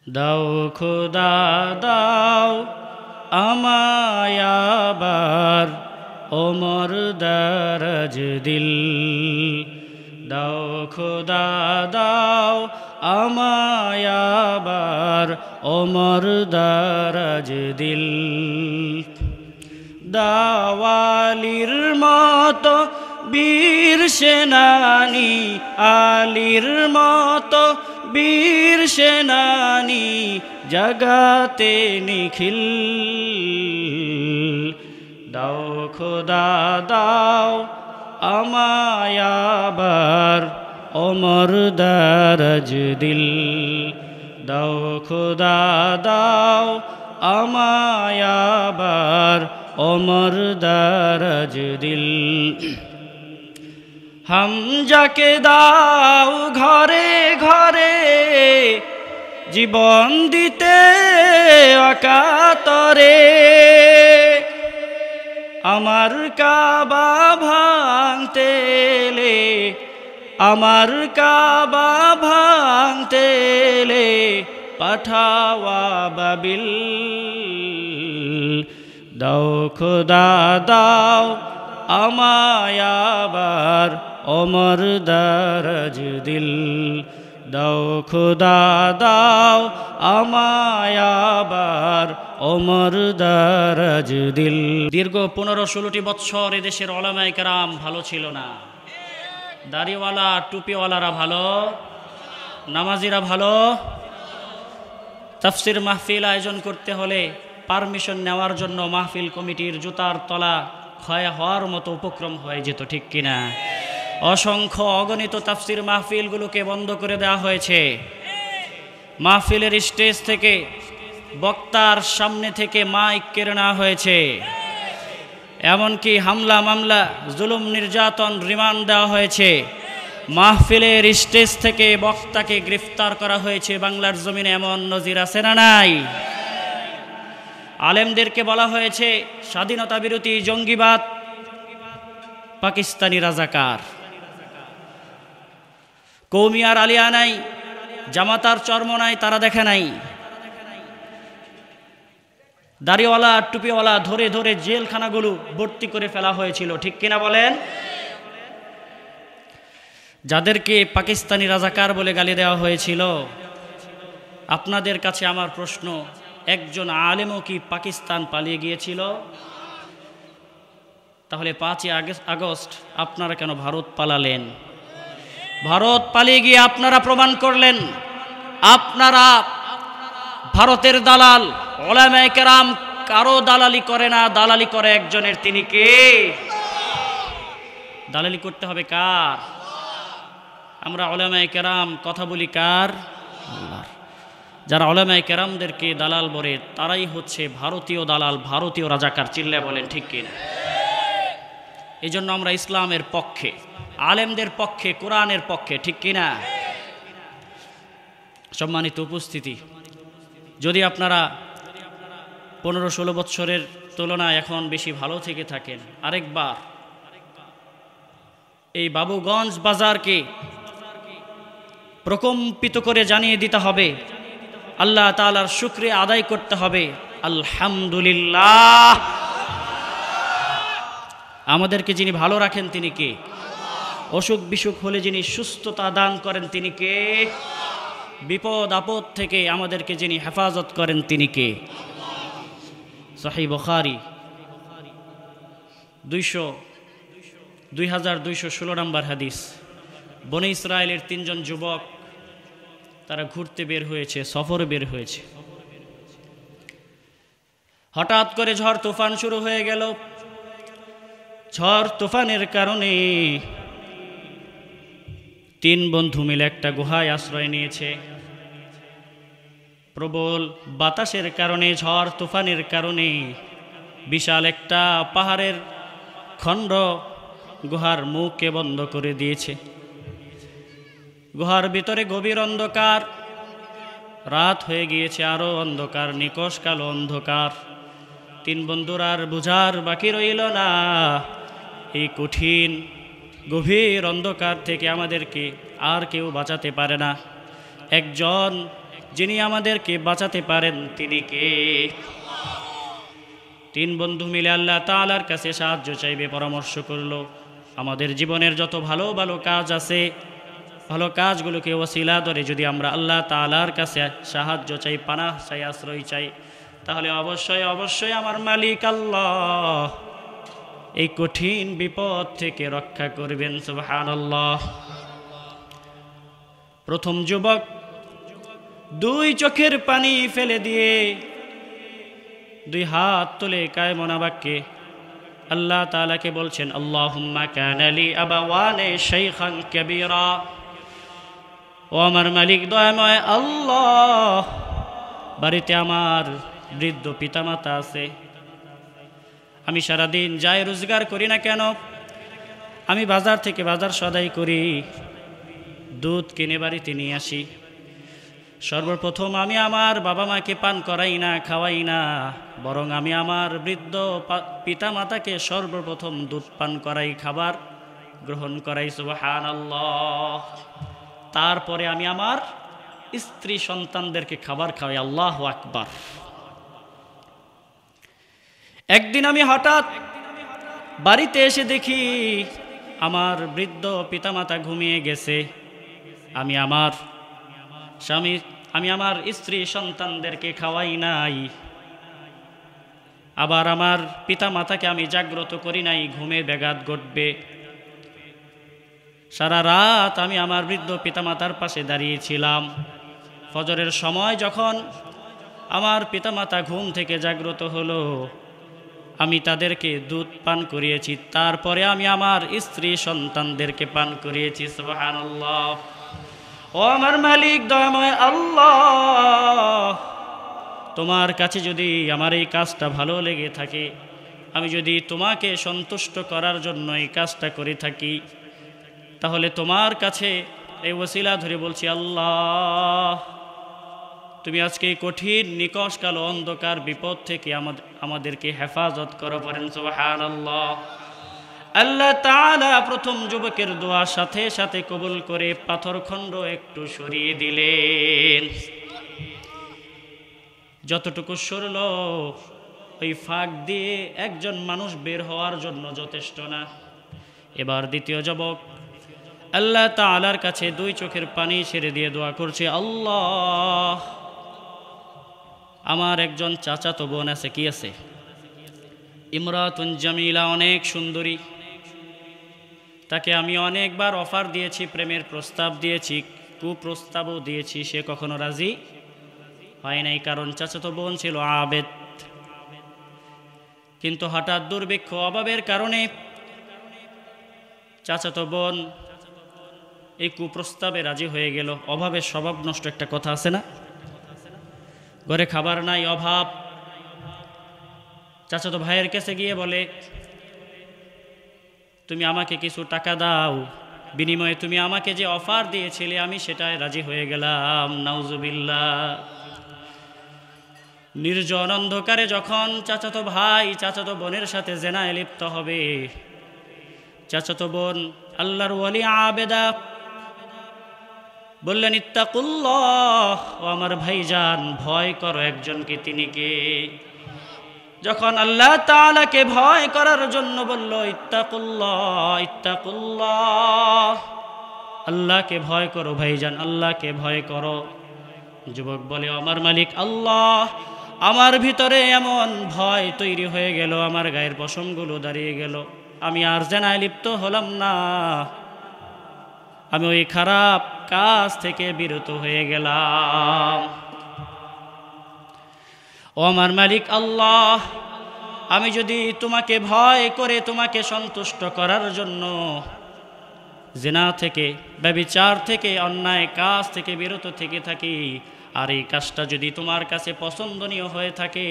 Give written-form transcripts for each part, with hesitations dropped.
দাও খোদা দাও আমায় আবার ওমর দারাজ দিল। দাও খোদা দাও আমায় আবার ওমর দারাজ দিল। দাওয়ালির মতো বীর সেনানি, আলীর মতো বীর সেনানি, জগাতে নিখিল। দাও খোদা দাও আমায় আবার ওমর দারাজ দিল। দাও খোদা দাও আমায় আবার ওমর দারাজ দিল। হামজাকে দাও ঘরে ঘরে জীবন দিতে অকাতরে। আমার কাবা ভাঙতে এলে, আমার কাবা ভাঙতে এলে পাঠাওয়া বাবিল। দাও খোদা দাও আমায় আবার ওমর দারাজ দিল। দাও খোদা দাও আমায় আবার ওমর দারাজ দিল। দীর্ঘ 15-16টি বৎসর এদেশের উলামায়ে কেরাম ভালো ছিল না। দাড়িওয়ালা টুপিওয়ালারা ভালো, নামাজিরা ভালো। তাফসির মাহফিল আয়োজন করতে হলে পারমিশন নেওয়ার জন্য মাহফিল কমিটির জুতার তলা ক্ষয় হওয়ার মতো উপক্রম হয়ে যেত, ঠিক কিনা? অসংখ্য অগণিত তাফসির মাহফিলগুলোকে বন্ধ করে দেওয়া হয়েছে। মাহফিলের স্টেজ থেকে, বক্তার সামনে থেকে মাইক কেড়ে নেওয়া হয়েছে। এমনকি হামলা মামলা, জুলুম নির্যাতন, রিমান্ড দেওয়া হয়েছে। মাহফিলের স্টেজ থেকে বক্তাকে গ্রেফতার করা হয়েছে। বাংলার জমিনে এমন নজির আছে না নাই? আলেমদেরকে বলা হয়েছে স্বাধীনতা বিরোধী, জঙ্গিবাদ, পাকিস্তানি রাজাকার। কৌমিয়ার আলিয়া নাই, জামাতার চর্ম নাই, তারা দেখে নাই। দাড়িওয়ালা টুপিওয়ালা ধরে ধরে জেলখানাগুলো ভর্তি করে ফেলা হয়েছিল, ঠিক কিনা বলেন? যাদেরকে পাকিস্তানি রাজাকার বলে গালি দেওয়া হয়েছিল, আপনাদের কাছে আমার প্রশ্ন, একজন আলেমও কি পাকিস্তান পালিয়ে গিয়েছিল? তাহলে 5ই আগস্ট আপনারা কেন ভারত পালালেন? ভারত পালিয়ে গিয়ে আপনারা প্রমাণ করলেন আপনারা ভারতের দালাল। উলামায়ে কেরাম কারো দালালি করে না, দালালি করে একজনের, তিনি কে? দালালি করতে হবে কার? আমরা উলামায়ে কেরাম কথা বলি কার? আল্লাহর। যারা উলামায়ে কেরামদেরকে দালাল বলে তারাই হচ্ছে ভারতীয় দালাল, ভারতীয় রাজাকার। চিল্লায় বলেন ঠিক কিনা? এই জন্য আমরা ইসলামের পক্ষে, আলেমদের পক্ষে, কোরআনের পক্ষে, ঠিক কিনা? সম্মানিত উপস্থিতি, যদি আপনারা 15-16 বছরের তুলনায় এখন বেশি ভালো থেকে থাকেন, আরেকবার এই বাবুগঞ্জ বাজারকে প্রকম্পিত করে জানিয়ে দিতে হবে, আল্লাহ তাআলার শুকরিয়া আদায় করতে হবে। আলহামদুলিল্লাহ, আমাদেরকে যিনি ভালো রাখেন তিনি কে? অসুখ বিসুখ হলে যিনি সুস্থতা দান করেন তিনি কে? বিপদ আপদ থেকে আমাদেরকে যিনি হেফাজত করেন তিনি কে? সহিহ বুখারী 2216 নম্বর হাদিস। বনি ইসরায়েলের 3 জন যুবক তারা ঘুরতে বের হয়েছে, সফরে বের হয়েছে। হঠাৎ করে ঝড় তুফান শুরু হয়ে গেল। ঝড় তুফানের কারণে 3 বন্ধু মিলে একটা গুহায় আশ্রয় নিয়েছে। প্রবল বাতাসের কারণে, ঝড় তুফানের কারণে বিশাল একটা পাহাড়ের খণ্ড গুহার মুখকে বন্ধ করে দিয়েছে। গুহার ভিতরে গভীর অন্ধকার, রাত হয়ে গিয়েছে, আরো অন্ধকার, নিকষ কালো অন্ধকার। 3 বন্ধুর আর বুঝার বাকি রইল না, এই কঠিন গভীর অন্ধকার থেকে আমাদেরকে আর কেউ বাঁচাতে পারে না। একজন যিনি আমাদেরকে বাঁচাতে পারেন তিনি কে? তিন বন্ধু মিলে আল্লাহ তাআলার কাছে সাহায্য চাইবে, পরামর্শ করলো। আমাদের জীবনের যত ভালো ভালো কাজ আছে, ভালো কাজগুলোকে ওসিলা ধরে যদি আমরা আল্লাহ তাআলার কাছে সাহায্য চাই, পানাহ চাই, আশ্রয় চাই, তাহলে অবশ্যই অবশ্যই আমার মালিক আল্লাহ এই কঠিন বিপদ থেকে রক্ষা করবেন। সুবহানাল্লাহ। প্রথম যুবক দুই চোখের পানি ফেলে দিয়ে দুই হাত তুলে কায়মনা বাক্যে আল্লাহ তাআলাকে বলছেন, আল্লাহুম্মা কানা লি আবাওয়ানে শাইখান কাবীরা। ও আমার মালিক দয়াময় আল্লাহ, বাড়িতে আমার বৃদ্ধ পিতামাতা আছে, আমি সারাদিন যাই রোজগার করি না কেন, আমি বাজার থেকে বাজার সদাই করি, দুধ কিনে বাড়িতে নিয়ে আসি, সর্বপ্রথম আমি আমার বাবা মাকে পান করাই না, খাওয়াই না, বরং আমি আমার বৃদ্ধ পিতামাতাকে সর্বপ্রথম দুধ পান করাই, খাবার গ্রহণ করাই। সুবহানাল্লাহ। তারপরে আমি আমার স্ত্রী সন্তানদেরকে খাবার খাওয়াই। আল্লাহু আকবার। একদিন আমি হঠাৎ বাড়িতে এসে দেখি আমার বৃদ্ধ পিতামাতা ঘুমিয়ে গেছে, আমি আমার স্বামী, আমি আমার স্ত্রী সন্তানদেরকে খাওয়াই নাই, আবার আমার পিতামাতাকে আমি জাগ্রত করি নাই, ঘুমে ব্যাঘাত ঘটবে। সারা রাত আমি আমার বৃদ্ধ পিতামাতার পাশে দাঁড়িয়েছিলাম। ফজরের সময় যখন আমার পিতামাতা ঘুম থেকে জাগ্রত হলো, আমি তাদেরকে দুধ পান করিয়েছি, তারপরে আমি আমার স্ত্রী সন্তানদেরকে পান করিয়েছি। সুবহানাল্লাহ। ও আমার মালিক দয়াময় আল্লাহ, তোমার কাছে যদি আমার এই কাজটা ভালো লেগে থাকে, আমি যদি তোমাকে সন্তুষ্ট করার জন্য এই কাজটা করে থাকি, তাহলে তোমার কাছে এই ওসিলা ধরে বলছি, আল্লাহ তুমি আজকে এই কঠিন নিকষ কালো অন্ধকার বিপদ থেকে আমাদেরকে হেফাজত করো। পড়েন সুবহানাল্লাহ। আল্লাহ তাআলা প্রথম যুবকের দোয়া সাথে সাথে কবুল করে পাথরখণ্ড একটু সরিয়ে দিলেন। যতটুকু সরল ওই ফাঁক দিয়ে একজন মানুষ বের হওয়ার জন্য যথেষ্ট না। এবার দ্বিতীয় যুবক আল্লাহ তাআলার কাছে দুই চোখের পানি ছেড়ে দিয়ে দোয়া করছে, আল্লাহ আমার একজন চাচাতো বোন আছে, কি আছে? ইমরাতুন জামিলা, অনেক সুন্দরী, তাকে আমি অনেকবার অফার দিয়েছি, প্রেমের প্রস্তাব দিয়েছি, কুপ্রস্তাবও দিয়েছি, সে কখনো রাজি হয় নাই, কারণ চাচাতো বোন ছিল আবেদ। কিন্তু হঠাৎ দুর্ভিক্ষ অভাবের কারণে চাচাতো বোন এই কুপ্রস্তাবে রাজি হয়ে গেল। অভাবের স্বভাব নষ্ট একটা কথা আছে না? ঘরে খাবার নাই, অভাব। চাচাতো ভাইয়ের কাছে গিয়ে বলে, তুমি আমাকে কিছু টাকা দাও, বিনিময়ে তুমি আমাকে যে অফার দিয়েছিলে আমি সেটায় রাজি হয়ে গেলাম। নাউজুবিল্লাহ। নির্জন অন্ধকারে যখন চাচাতো ভাই চাচাতো বোনের সাথে জেনায় লিপ্ত হবে, চাচাতো বোন আল্লাহর ওয়ালি আবেদা বললেন, ইত্তাকুল্লাহ, ও আমার ভাইজান ভয় করো একজনকে, তিনি কে? যখন আল্লাহ তাআলাকে ভয় করার জন্য বলল, ইত্তাকুল্লাহ ইত্তাকুল্লাহ, আল্লাহকে ভয় করো ভাইজান, আল্লাহকে ভয় করো। যুবক বলে, আমার মালিক আল্লাহ, আমার ভিতরে এমন ভয় তৈরি হয়ে গেল, আমার গায়ের পশমগুলো দাঁড়িয়ে গেল, আমি আর জেনায় লিপ্ত হলাম না, আমি ওই খারাপ কাজ থেকে বিরত হয়ে গেলাম। ও আমার মালিক আল্লাহ, আমি যদি তোমাকে ভয় করে তোমাকে সন্তুষ্ট করার জন্য জিনা থেকে, ব্যভিচার থেকে, অন্যায় কাজ থেকে বিরত থেকে থাকি, আর এই কাজটা যদি তোমার কাছে পছন্দনীয় হয়ে থাকে,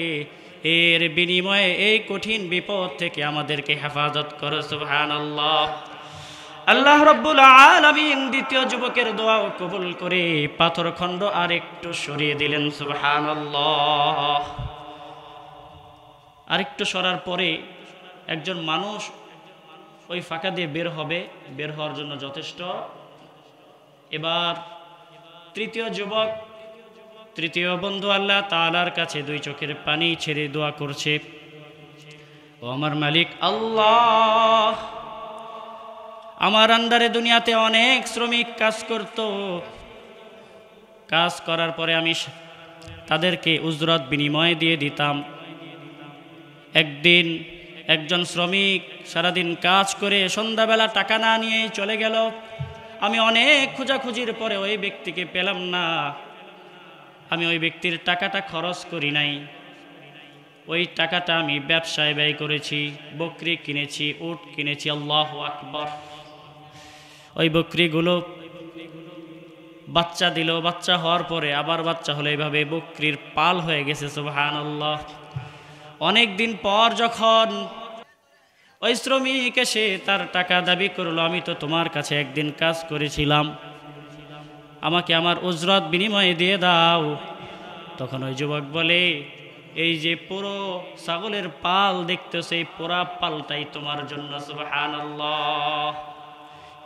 এর বিনিময়ে এই কঠিন বিপদ থেকে আমাদেরকে হেফাজত করো। সুবহানাল্লাহ। আল্লাহ রাব্বুল আলামিন দ্বিতীয় যুবকের দোয়াও কবুল করে পাথরখণ্ড আর একটু সরিয়ে দিলেন। সুবহানাল্লাহ। আরেকটু সরার পরে একজন মানুষ ওই ফাঁকা দিয়ে বের হবে, বের হওয়ার জন্য যথেষ্ট। এবার তৃতীয় যুবক তৃতীয় বন্ধু আল্লাহ তাআলার কাছে দুই চোখের পানি ছেড়ে দোয়া করছে, ও আমার মালিক আল্লাহ, আমার আন্ডারে দুনিয়াতে অনেক শ্রমিক কাজ করত, কাজ করার পরে আমি তাদেরকে উজরত বিনিময় দিয়ে দিতাম। একদিন একজন শ্রমিক সারাদিন কাজ করে সন্ধ্যাবেলা টাকা না নিয়েই চলে গেল। আমি অনেক খোঁজাখুঁজির পরে ওই ব্যক্তিকে পেলাম না। আমি ওই ব্যক্তির টাকাটা খরচ করি নাই, ওই টাকাটা আমি ব্যবসায় ব্যয় করেছি, বকরি কিনেছি, উট কিনেছি। আল্লাহু আকবার। ওই বকরিগুলো বাচ্চা দিল, বাচ্চা হওয়ার পরে আবার বাচ্চা হলো, এইভাবে বকরির পাল হয়ে গেছে। সুবহানাল্লাহ। অনেক দিন পর যখন ওই শ্রমিক এসে তার টাকা দাবি করলো, আমি তো তোমার কাছে একদিন কাজ করেছিলাম, আমাকে আমার উজরত বিনিময়ে দিয়ে দাও। তখন ওই যুবক বলে, এই যে পুরো ছাগলের পাল দেখতেছে, এই পুরা পালটাই তোমার জন্য। সুবহানাল্লাহ।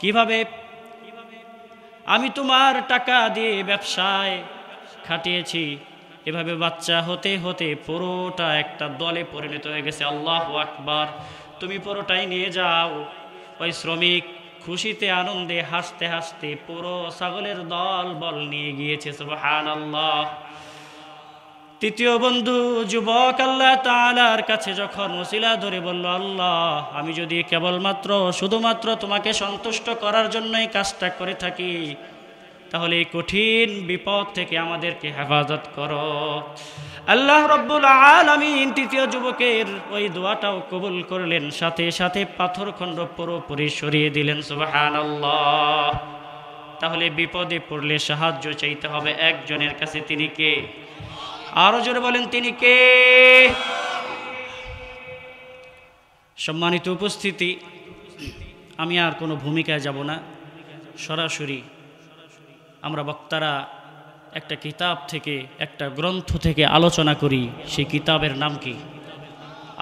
কিভাবে? আমি তোমার টাকা দিয়ে ব্যবসায় খাটিয়েছি, এভাবে বাচ্চা হতে হতে পুরোটা একটা দলে পরিণত হয়ে গেছে। আল্লাহু আকবার। তুমি পুরোটাই নিয়ে যাও। ওই শ্রমিক খুশিতে আনন্দে হাসতে হাসতে পুরো ছাগলের দল বল নিয়ে গিয়েছে। সুবহানাল্লাহ। তৃতীয় বন্ধু যুবক আল্লাহ তাআলার কাছে যখন ওসিলা ধরে বলল, আল্লাহ, আমি যদি কেবলমাত্র শুধুমাত্র তোমাকে সন্তুষ্ট করার জন্যই কাজটা করে থাকি, তাহলে এই কঠিন বিপদ থেকে আমাদেরকে হেফাজত করো। আল্লাহ রাব্বুল আলামিন তৃতীয় যুবকের ওই দোয়াটাও কবুল করলেন, সাথে সাথে পাথরখণ্ড পুরোপুরি সরিয়ে দিলেন। সুবহানাল্লাহ। তাহলে বিপদে পড়লে সাহায্য চাইতে হবে একজনের কাছে। তিনি কে? আরো জোরে বলেন, তিনি কে? সম্মানিত উপস্থিতি, আমি আর কোনো ভূমিকায় যাব না, সরাসরি আমরা বক্তারা একটা কিতাব থেকে, একটা গ্রন্থ থেকে আলোচনা করি। সেই কিতাবের নাম কি?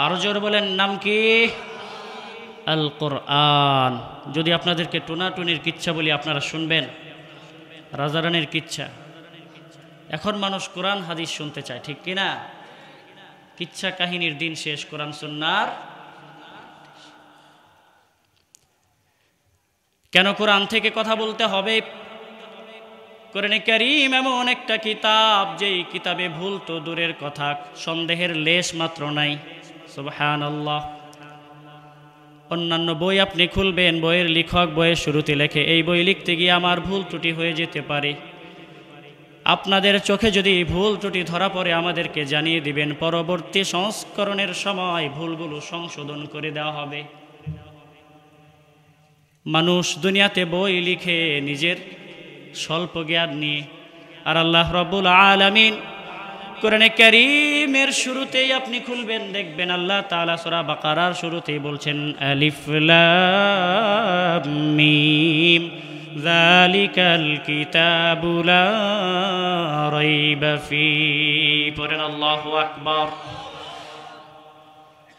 আরো জোরে বলেন, নাম কি? আল কোরআন। যদি আপনাদেরকে টোনাটুনির কিচ্ছা বলি, আপনারা শুনবেন? রাজারানের কিচ্ছা। এখন মানুষ কোরআন হাদিস শুনতে চায়, ঠিক কিনা? কিচ্ছা কাহিনীর দিন শেষ, কোরআন সুন্নাহর। কেন কোরআন থেকে কথা বলতে হবে? কোরআনে কারীম এমন একটা কিতাব, যেই কিতাবে ভুল তো দূরের কথা, সন্দেহের লেশ মাত্র নাই। সুবহানাল্লাহ। অন্যান্য বই আপনি খুলবেন, বইয়ের লেখক বইয়ের শুরুতে লেখে, এই বই লিখতে গিয়ে আমার ভুল ত্রুটি হয়ে যেতে পারে। আপনাদের চোখে যদি ভুল ত্রুটি ধরা পড়ে আমাদেরকে জানিয়ে দিবেন, পরবর্তী সংস্করণের সময় ভুলগুলো সংশোধন করে দেওয়া হবে। মানুষ দুনিয়াতে বই লিখে নিজের স্বল্প জ্ঞান নিয়ে, আর আল্লাহ রাব্বুল আলামিন কোরআনে কারীমের শুরুতেই আপনি খুলবেন, দেখবেন আল্লাহ তাআলা সূরা বাকারার শুরুতেই বলছেন, আলিফ লাম মিম যালিকাল কিতাবু লা রাইবা ফীহি। পড়েন আল্লাহু আকবার।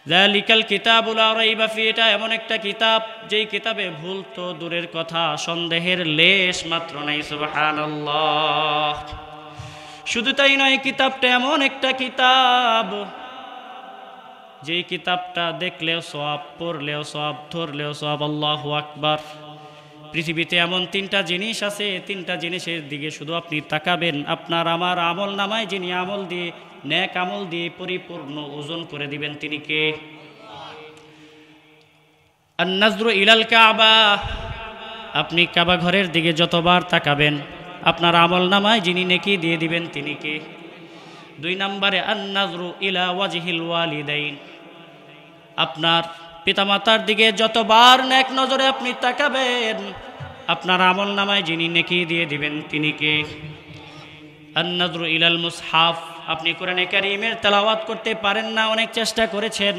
যালিকাল কিতাবু লা রাইবা ফীহি, এটা এমন একটা কিতাব যেই কিতাবে ভুল তো দূরের কথা, সন্দেহের লেশ মাত্র নাই। সুবহানাল্লাহ। শুধু তাই নয়, কিতাবটা এমন একটা কিতাব যেই কিতাবটা দেখলেও সওয়াব, পড়লেও সওয়াব, ধরলেও সওয়াব। আল্লাহু আকবার। পৃথিবীতে এমন তিনটা জিনিস আছে, তিনটা জিনিসের দিকে শুধু আপনি তাকাবেন, আপনার আমার আমল নামায় যিনি আমল দিয়ে, নেক আমল দিয়ে পরিপূর্ণ ওজন করে দিবেন, তিনি কে? আন-নাজরু ইলাল কাবা। আপনি কাবা ঘরের দিকে যতবার তাকাবেন, আপনার আমল নামায় যিনি নেকি দিয়ে দিবেন, তিনি কে? 2 নম্বরে আন-নাজরু ইলা ওয়াজহিল ওয়ালিদাইন। আপনার পিতামাতার দিকে যতবার নেক নজরে আপনি তাকাবেন, আপনার আমল নামায় যিনি নেকি দিয়ে দিবেন, তিনি কে? আন-নাজরু ইলাল মুসহাফ। আপনি কোরআনে কারীমের তেলাওয়াত করতে পারেন না, অনেক চেষ্টা করেছেন,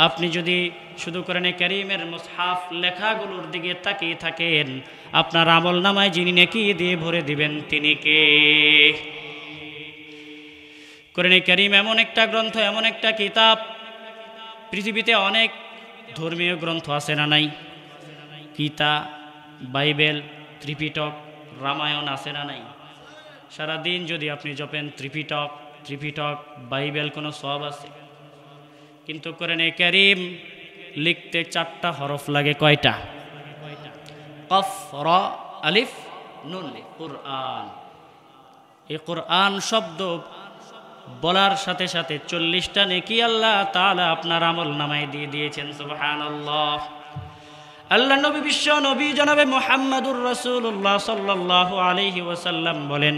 আপনি যদি শুধু কোরআনে কারীমের মুসহাফ লেখাগুলোর দিকে তাকিয়ে থাকেন, আপনার আমল নামায় যিনি নেকি দিয়ে ভরে দিবেন, তিনি কে? কোরআনে কারীম এমন একটা গ্রন্থ, এমন একটা কিতাব। পৃথিবীতে অনেক ধর্মীয় গ্রন্থ আছে না নাই? গীতা, বাইবেল, ত্রিপিটক, রামায়ণ আছে না নাই? সারাদিন যদি আপনি জপেন ত্রিপিটক বাইবেল, কোনো সওয়াব আছে? কিন্তু কোরআনে কারীম লিখতে 4টা হরফ লাগে। কয়টা? কফ র আলিফ নুন, কোরআন। এই কোরআন শব্দ বলার সাথে সাথে 40টা নেকি আল্লাহ তাআলা আপনার আমল নামায় দিয়ে দিয়েছেন। সুবহানাল্লাহ। আল্লাহ নবী, বিশ্ব নবী জনাবে মুহাম্মাদুর রাসূলুল্লাহ সাল্লাল্লাহু আলাইহি ওয়াসাল্লাম বলেন,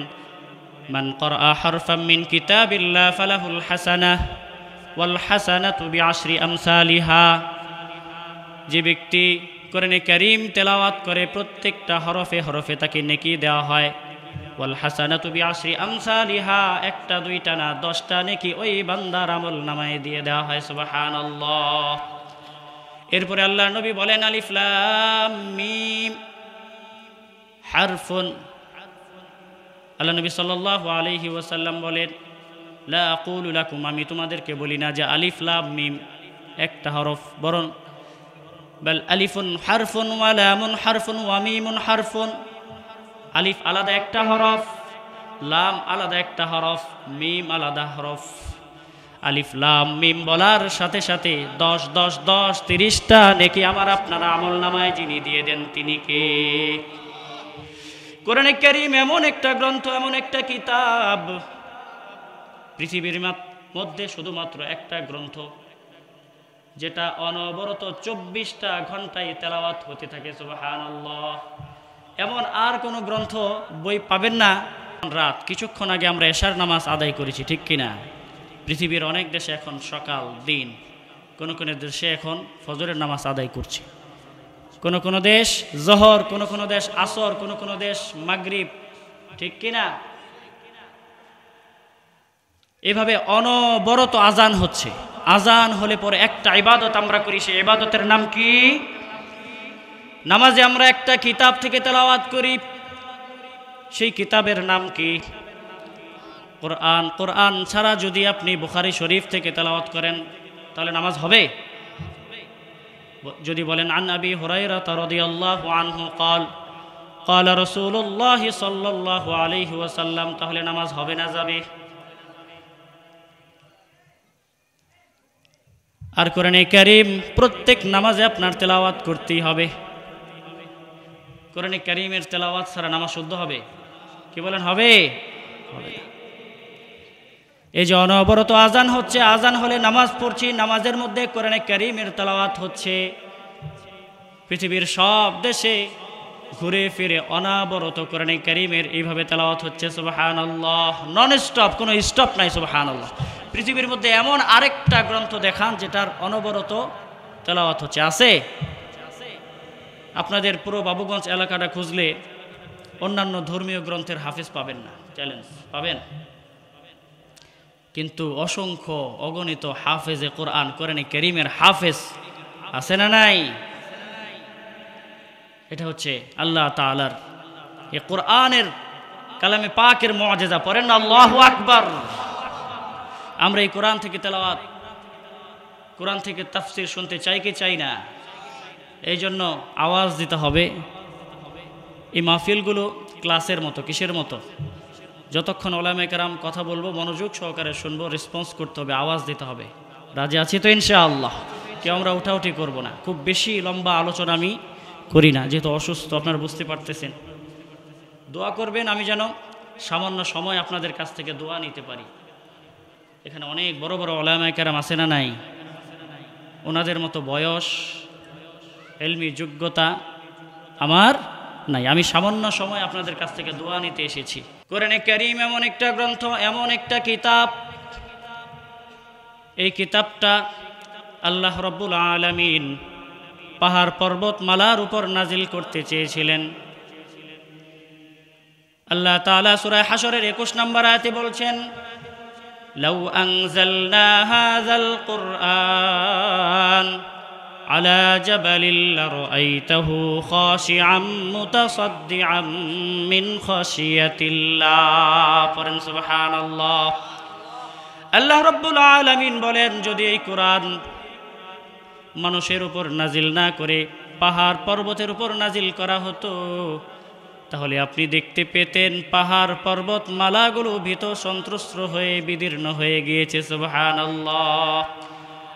মান ক্বারা হারফাম মিন কিতাবিল্লাহ ফালাহুল হাসানাহ ওয়াল হাসানাতু বিআশরি আমসালিহা। যে ব্যক্তি কোরআনে কারীম তেলাওয়াত করে প্রত্যেকটা হরফে হরফে তাকে নেকি দেওয়া হয়। ওয়াল হাসানাতু বিআশরি আমসালিহা, 1টা 2টা না 10টা নেকি ওই বান্দার আমল নামায় দিয়ে দেওয়া হয়। সুবহানাল্লাহ। এরপরে আল্লাহ নবী বলেন, আলিফ লাম মিম হারফুন। আল্লাহ নবী সাল্লাল্লাহু আলাইহি ওয়াসাল্লাম বলেন, লা আকুলু লাকুম, আমি তোমাদেরকে বলি না যে আলিফ লাম মিম একটা হরফ, বরং বাল আলিফুন হারফুন ওয়া লামুন হারফুন ওয়া মিমুন হারফুন। আলিফ আলাদা একটা হরফ, লাম আলাদা একটা হরফ, মিম আলাদা হরফ। আলিফ লাম মিম বলার সাথে সাথে 10 10 10 30টা নেকি আমার আপনার আমল নামায় যিনি দিয়ে দেন তিনি কে? কোরআনে কারীম এমন একটা গ্রন্থ, এমন একটা কিতাব, পৃথিবীর মধ্যে শুধুমাত্র একটা গ্রন্থ যেটা অনবরত 24টা ঘন্টায় তেলাওয়াত হতে থাকে। সুবহানাল্লাহ। এমন আর কোনো গ্রন্থ বই পাবেন না। রাত কিছুক্ষণ আগে আমরা এশার নামাজ আদায় করেছি, ঠিক কিনা? পৃথিবীর অনেক দেশে এখন সকাল দিন, কোন কোন দেশে এখন ফজরের নামাজ আদায় করছে, কোন কোন দেশ জোহর, কোন কোন দেশ আসর, কোন কোন দেশ মাগরিব, ঠিক কিনা? এভাবে অনবরত আজান হচ্ছে। আজান হলে পরে একটা ইবাদত আমরা করি, সেই ইবাদতের নাম কি? নামাজে আমরা একটা কিতাব থেকে তেলাওয়াত করি, সেই কিতাবের নাম কি? কোরআন। কোরআন ছাড়া যদি আপনি বুখারী শরীফ থেকে তেলাওয়াত করেন তাহলে নামাজ হবে? যদি বলেন আন আবি হুরায়রা রাদিয়াল্লাহু আনহু قال قال رسول الله صلى الله عليه وسلم, তাহলে নামাজ হবে না যাবে? আর কোরআনে কারীম প্রত্যেক নামাজে আপনার তেলাওয়াত করতেই হবে। কোরআনে কারীমের তেলাওয়াত ছাড়া নামাজ শুদ্ধ হবে? কি বলেন, হবে? হবে না। এই যে অনবরত আজান হচ্ছে, আজান হলে নামাজ পড়ছি, নামাজের মধ্যে কোরআনে কারীমের তেলাওয়াত হচ্ছে। পৃথিবীর সব দেশে ঘুরে ফিরে অনবরত কোরআনে কারীমের এইভাবে তেলাওয়াত হচ্ছে। সুবহানাল্লাহ। নন স্টপ, কোনো স্টপ নাই। সুবহানাল্লাহ। পৃথিবীর মধ্যে এমন আরেকটা গ্রন্থ দেখান যেটার অনবরত তেলাওয়াত হচ্ছে? আছে? আপনাদের পুরো বাবুগঞ্জ এলাকাটা খুঁজলে অন্যান্য ধর্মীয় গ্রন্থের হাফেজ পাবেন না। চ্যালেঞ্জ, পাবেন? কিন্তু অসংখ্য অগণিত হাফেজে কোরআন, কোরআনে কারীমের হাফেজ আছে না নাই? এটা হচ্ছে আল্লাহ তাআলার এই কোরআনের কালামে পাকের মুআজিজা। পড়েন না আল্লাহু আকবার। আমরা এই কোরআন থেকে তেলাওয়াত, কোরআন থেকে তাফসীর শুনতে চাই কি চাই না? এই জন্য আওয়াজ দিতে হবে। এই মাহফিলগুলো ক্লাসের মতো। কিসের মতো? যতক্ষণ ওলামায়ে কেরাম কথা বলবো মনোযোগ সহকারে শুনবো, রেসপন্স করতে হবে, আওয়াজ দিতে হবে। রাজি আছি তো ইনশাআল্লাহ? কেউ আমরা উঠাউঠি করবো না। খুব বেশি লম্বা আলোচনা আমি করি না, যেহেতু অসুস্থ, আপনারা বুঝতে পারতেছেন। দোয়া করবেন আমি যেন সামান্য সময় আপনাদের কাছ থেকে দোয়া নিতে পারি। এখানে অনেক বড় বড় ওলামায়ে কেরাম আছে না নাই? ওনাদের মতো বয়স, ইলমি যোগ্যতা আমার নাই। আমি সামান্য সময় আপনাদের কাছ থেকে দোয়া নিতে এসেছি। কোরআনে কারীম এমন একটা গ্রন্থ, এমন একটা কিতাব, এই কিতাবটা আল্লাহ রাব্বুল আলামিন পাহাড় পর্বতমালার উপর নাজিল করতে চেয়েছিলেন। আল্লাহ তাআলা সূরা হাশরের 21 নম্বর আয়াতে বলছেন, লাউ আনজালনা হাযাল কুরআন আলা জাবালিল লারাআইতাহু খাশিআম মুতাসাদ্দিআম মিন খাশিয়াতিল্লাহ। পড়েন সুবহানাল্লাহ। আল্লাহ রাব্বুল আলামিন বলেন, যদি এই কোরআন মানুষের উপর নাজিল না করে পাহাড় পর্বতের উপর নাজিল করা হতো, তাহলে আপনি দেখতে পেতেন পাহাড় পর্বত মালাগুলো ভীত সন্ত্রস্ত হয়ে বিদীর্ণ হয়ে গিয়েছে। সুবহানাল্লাহ।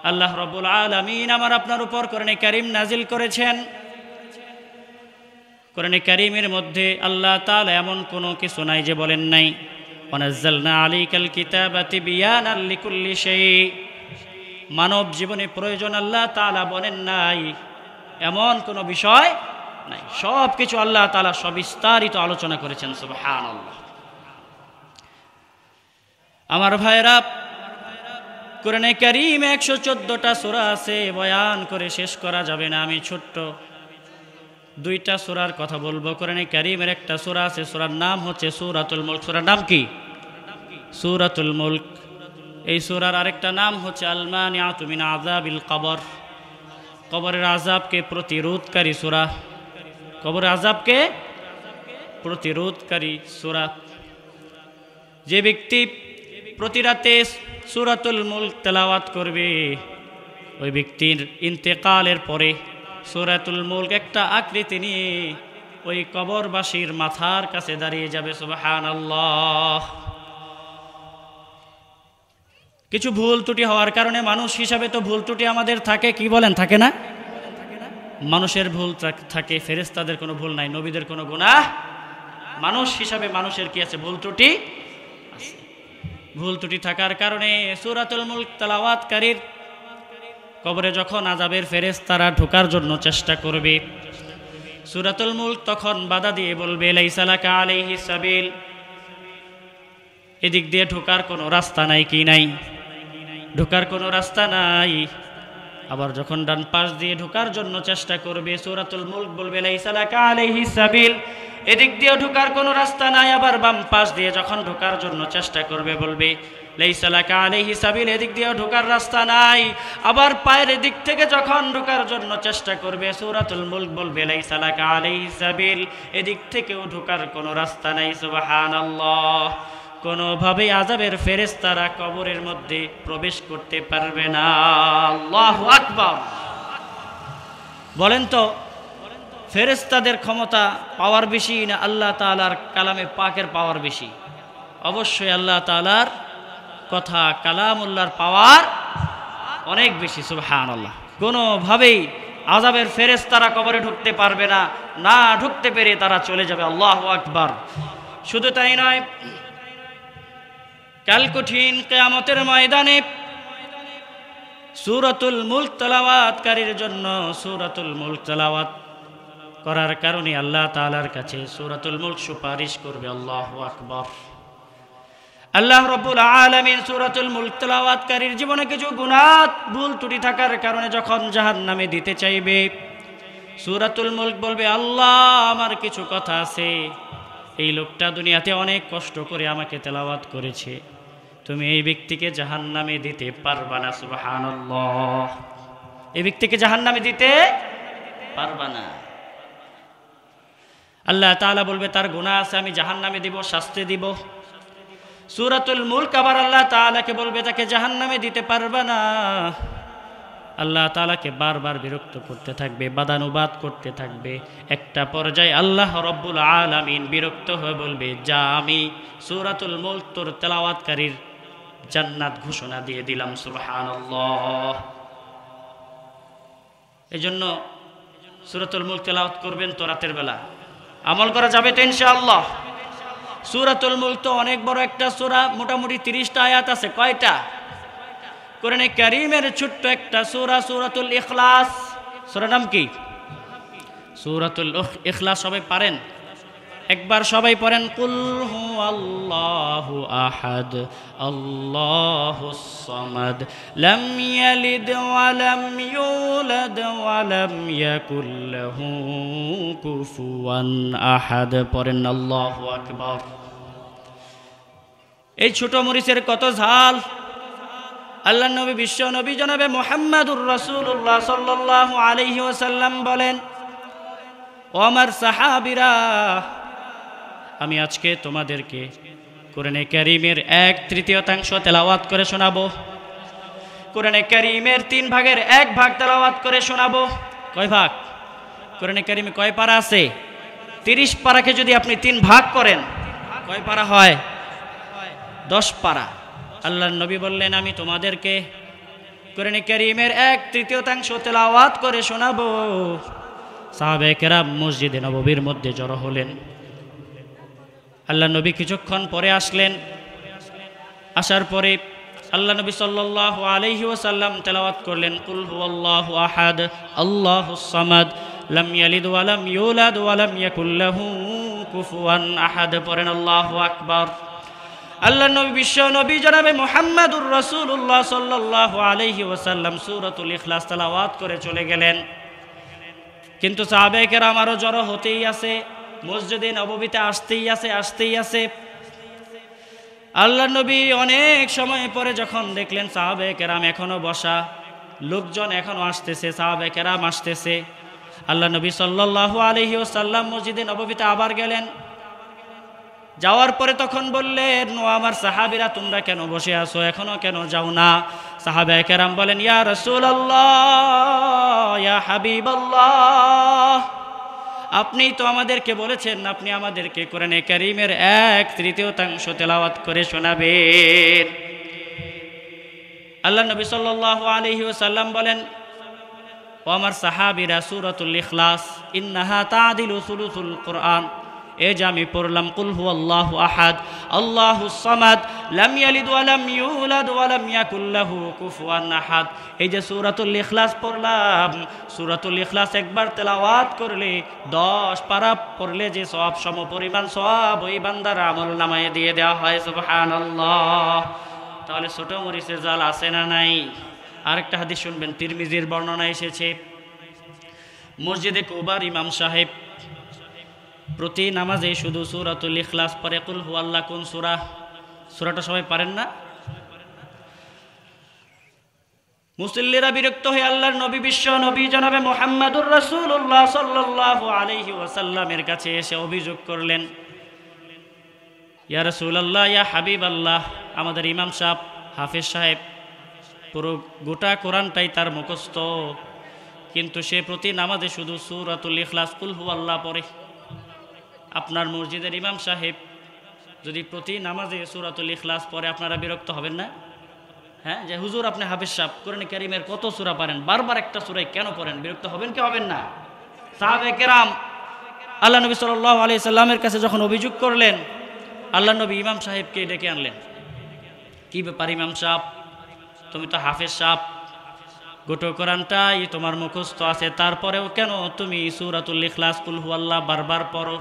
আল্লাহ রাব্বুল আলামিন আমার আপনার উপর কোরআনে কারীম নাজিল করেছেন। কোরআনে কারীমের মধ্যে আল্লাহ তাআলা এমন কোনো কিছু নাই যে বলেন নাই ওয়ানাজ্জালনা আলাইকাল কিতাবা তিবয়ানাল লিকুল্লি শাই। মানব জীবনে প্রয়োজন আল্লাহ তাআলা বলেন নাই এমন কোনো বিষয় নাই, সব কিছু আল্লাহ তাআলা সবিস্তারিত আলোচনা করেছেন। সুবহানাল্লাহ। আমার ভাইরা, কোরআনে কারীমে 114টা সূরা আছে, বয়ান করে শেষ করা যাবে না। আমি ছোট্ট 2টা সূরার কথা বলবো। কোরআনে কারীমের একটা সূরা আছে, সূরার নাম হচ্ছে সূরাতুল মুলক। সূরার নাম কি? সূরাতুল মুলক। এই সূরার আরেকটা নাম হচ্ছে আল মানিআতু মিন আযাবিল কবর। কবরের আযাবকে প্রতিরোধকারী সূরা। কবরের আযাবকে প্রতিরোধকারী সূরা। যে ব্যক্তি প্রতি রাতে সূরাতুল মুলক তেলাওয়াত করবে, ওই ব্যক্তির ইন্তেকালের পরে সূরাতুল মুলক একটা আকৃতি নিয়ে ওই কবরবাসীর মাথার কাছে দাঁড়িয়ে যাবে। সুবহানাল্লাহ। কিছু ভুল ত্রুটি হওয়ার কারণে মানুষ হিসাবে তো ভুল ত্রুটি আমাদের থাকে, কি বলেন, থাকে না? মানুষের ভুল থাকে, ফেরেশতাদের কোনো ভুল নাই, নবীদের কোনো গুনাহ। মানুষ হিসাবে মানুষের কি আছে? ভুল ত্রুটি আছে। ভুল ত্রুটি থাকার কারণে সূরাতুল মুলক তেলাওয়াতকারীর কবরে যখন আযাবের ফেরেশতারা ঢোকার জন্য চেষ্টা করবে, সূরাতুল মুলক তখন বাধা দিয়ে বলবে লাইসা লাকা আলাইহিস সাবিল। এদিক দিয়ে ঢোকার কোনো রাস্তা নাই, কি নাই? ঢোকার কোনো রাস্তা নাই। আবার যখন ডান পাশ দিয়ে ঢোকার জন্য চেষ্টা করবে, সূরাতুল মুলক বলবে লাইসা লাকা আলাইহিস সাবিল। এদিক দিয়ে ঢোকার কোনো রাস্তা নাই। আবার বাম পাশ দিয়ে যখন ঢোকার জন্য চেষ্টা করবে, বলবে লাইসা লাকা আলাইহিস সাবিল। এদিক দিয়ে ঢোকার রাস্তা নাই। আবার পায়ের দিক থেকে যখন ঢোকার জন্য চেষ্টা করবে, সূরাতুল মুলক বলবে লাইসা লাকা আলাইহিস সাবিল। এদিক থেকেও ঢোকার কোনো রাস্তা নাই। সুবহানাল্লাহ। কোনোভাবেই আযাবের ফেরেশতারা কবরের মধ্যে প্রবেশ করতে পারবে না। আল্লাহু আকবার। বলেন তো, ফেরেশতাদের ক্ষমতা পাওয়ার বেশি না আল্লাহ তাআলার কালামে পাকের পাওয়ার বেশি? অবশ্যই আল্লাহ তাআলার কথা কালামুল্লাহর পাওয়ার অনেক বেশি। সুবহানাল্লাহ। কোনোভাবেই আযাবের ফেরেশতারা কবরে ঢুকতে পারবে না, না ঢুকতে পেরে তারা চলে যাবে। আল্লাহু আকবার। শুধু তাই নয়, কাল কঠিন কিয়ামতের ময়দানে সূরাতুল মুলক তেলাওয়াতকারীর জন্য সূরাতুল মুলক তেলাওয়াত করার কারণে আল্লাহ তাআলার কাছে সূরাতুল মুলক সুপারিশ করবে। আল্লাহু আকবার। আল্লাহ রাব্বুল আলামিন সূরাতুল মুলক তেলাওয়াতকারীর জীবনে কিছু গুনাহ ভুল ত্রুটি থাকার কারণে যখন জাহান্নামে দিতে চাইবে, সূরাতুল মুলক বলবে আল্লাহ আমার কিছু কথা আছে, এই লোকটা দুনিয়াতে অনেক কষ্ট করে আমাকে তেলাওয়াত করেছে, তুমি এই ব্যক্তিকে জাহান্নামে দিতে পারবা না। সুবহানাল্লাহ। এই ব্যক্তিকে জাহান্নামে দিতে পারবা না। আল্লাহ তাআলা বলবে তার গুনাহ আছে, আমি জাহান্নামে দিব, শাস্তি দিব। সূরাতুল মুলক আবার আল্লাহ তাআলাকে বলবে তাকে জাহান্নামে দিতে পারবা না। আল্লাহ তাআলাকে বারবার বিরক্ত করতে থাকবে, বাদানুবাদ করতে থাকবে। একটা পর্যায়ে আল্লাহ রাব্বুল আলামিন বিরক্ত হয়ে বলবে, যা আমি সূরাতুল মুলক তোর তেলাওয়াতকারীর জান্নাত ঘোষণা দিয়ে দিলাম। সুবহানাল্লাহ। এজন্য সূরাতুল মুলক তেলাওয়াত করবেন তো রাতের বেলা, আমল করা যাবে তো ইনশাআল্লাহ। সূরাতুল মুলক তো অনেক বড় একটা সূরা, মোটামুটি 30টা আয়াত আছে। কয়টা? কোরআনে কারীমের ছোট্ট একটা সূরা, সূরাতুল ইখলাস। সূরার নাম কি? সূরাতুল ইখলাস। সবাই পারেন? একবার সবাই পড়েন, কুল হুয়াল্লাহু আহাদ আল্লাহুস সামাদ লাম ইয়ালিদ ওয়া লাম ইউলাদ ওয়া লাম ইয়াকুল লাহু কুফুয়ান আহাদ। পড়েন আল্লাহু আকবার। এই ছোট মরিচের কত ঝাল! আল্লাহর নবী, বিশ্ব নবী জনাবে মুহাম্মাদুর রাসূলুল্লাহ সাল্লাল্লাহু আলাইহি ওয়াসাল্লাম বলেন, ও আমার সাহাবীরা, আমি আজকে তোমাদেরকে কোরআনে কারীমের 1/3 তেলাওয়াত করে শোনাবো। কোরআনে কারীমের 3 ভাগের 1 ভাগ তেলাওয়াত করে শোনাবো। কয় ভাগ? কোরআনে কারীমে কয় পারা আছে? 30 পারাকে যদি আপনি 3 ভাগ করেন, কয় পারা হয়? 10 পারা। আল্লাহর নবী বললেন, আমি তোমাদেরকে কোরআনে কারীমের 1/3 তেলাওয়াত করে শোনাবো। সাহাবায়ে কেরাম মসজিদে নববীর মধ্যে জড়ো হলেন। আল্লাহর নবী কিছুক্ষণ পরে আসলেন। আসার পরে আল্লাহ নবী সাল্লাল্লাহু আলাইহি ওয়াসাল্লাম তেলাওয়াত করলেন, কুল হুয়াল্লাহু আহাদ আল্লাহুস সামাদ লাম ইয়ালিদ ওয়া লাম ইউলাদ ওয়া লাম ইয়াকুল লাহু কুফুয়ান আহাদ। পড়েন আল্লাহু আকবার। আল্লাহর নবী বিশ্ব নবী জনাবে মুহাম্মাদুর রাসূলুল্লাহ সাল্লাল্লাহু আলাইহি ওয়াসাল্লাম সূরাতুল ইখলাস তেলাওয়াত করে চলে গেলেন। কিন্তু সাহাবায়ে কেরাম আরো জড়ো হতেই আছে, মসজিদে নববীতে আসতেই আছে। আল্লাহর নবী অনেক সময় পরে যখন দেখলেন সাহাবায়ে কেরাম এখনো বসা, লোকজন এখনো আসতেছে, সাহাবায়ে কেরাম আসতেছে, আল্লাহর নবী সাল্লাল্লাহু আলাইহি ওয়াসাল্লাম মসজিদে নববীতে আবার গেলেন। যাওয়ার পরে তখন বললেন, ও আমার সাহাবীরা, তোমরা কেন বসে আছো, এখনো কেন যাও না? সাহাবায়ে কেরাম বলেন, ইয়া রাসূলুল্লাহ, ইয়া হাবিবাল্লাহ, আপনি তো আমাদেরকে বলেছেন আপনি আমাদেরকে কোরআনে কারীমের 1/3 তেলাওয়াত করে শোনাবেন। আল্লাহ নবী সাল্লাল্লাহু আলাইহি ওয়াসাল্লাম বলেন, ও আমার সাহাবীরা, সূরাতুল ইখলাস ইন্নাহা তা'দিলু সুলুসুল কুরআন, এই যে আমি পড়লাম কুল হুয়াল্লাহু আহাদ আল্লাহুস সামাদ লাম ইয়ালিদ ওয়া লাম ইউলাদ ওয়া লাম ইয়াকুল লাহু কুফুয়ান আহাদ, এই যে সূরাতুল ইখলাস পড়লাম, সূরাতুল ইখলাস একবার তেলাওয়াত করলে 10 পারা পড়লে যে সওয়াব সমপরিমাণ সওয়াব ওই বান্দার আমলনামায় দিয়ে দেওয়া হয়। সুবহানাল্লাহ। তাহলে ছোট মরিচের জাল আছে না নাই? আরেকটা হাদিস শুনবেন, তিরমিজির বর্ণনা এসেছে, মসজিদে কুবার ইমাম সাহেব প্রতি নামাজে শুধু সূরাতুল ইখলাস পড়ে। কুল হুয়াল্লাহ কোন সূরা? সূরাটা সবাই পারেন না? মুসল্লিরা বিরক্ত হয়ে আল্লাহর নবী বিশ্ব নবী জনাবে মুহাম্মাদুর রাসূলুল্লাহ সাল্লাল্লাহু আলাইহি ওয়াসাল্লামের কাছে এসে অভিযোগ করলেন, ইয়া রাসূলুল্লাহ, ইয়া হাবিবাল্লাহ, আমাদের ইমাম সাহেব, হাফেজ সাহেব, পুরো গোটা কোরআনটাই তার মুখস্থ, কিন্তু সে প্রতি নামাজে শুধু সূরাতুল ইখলাস কুল হুয়াল্লাহ পড়ে। আপনার মসজিদের ইমাম সাহেব যদি প্রতি নামাজে সূরাতুল ইখলাস পড়ে, আপনারা বিরক্ত হবেন না? হ্যাঁ, যে হুজুর আপনি হাফেজ সাহেব, কোরআনে কারীমের কত সূরা পারেন, বারবার একটা সূরাই কেন পড়েন? বিরক্ত হবেন কি হবেন না? সাহাবায়ে কেরাম আল্লাহ নবী সাল্লাল্লাহু আলাইহি সাল্লামের কাছে যখন অভিযোগ করলেন, আল্লাহ নবী ইমাম সাহেবকে ডেকে আনলেন। কি ব্যাপার ইমাম সাহেব, তুমি তো হাফেজ সাহেব, গোটা কোরআনটাই তোমার মুখস্থ আছে, তারপরেও কেন তুমি সূরাতুল ইখলাস কুল হুয়াল্লাহ বারবার পড়ো?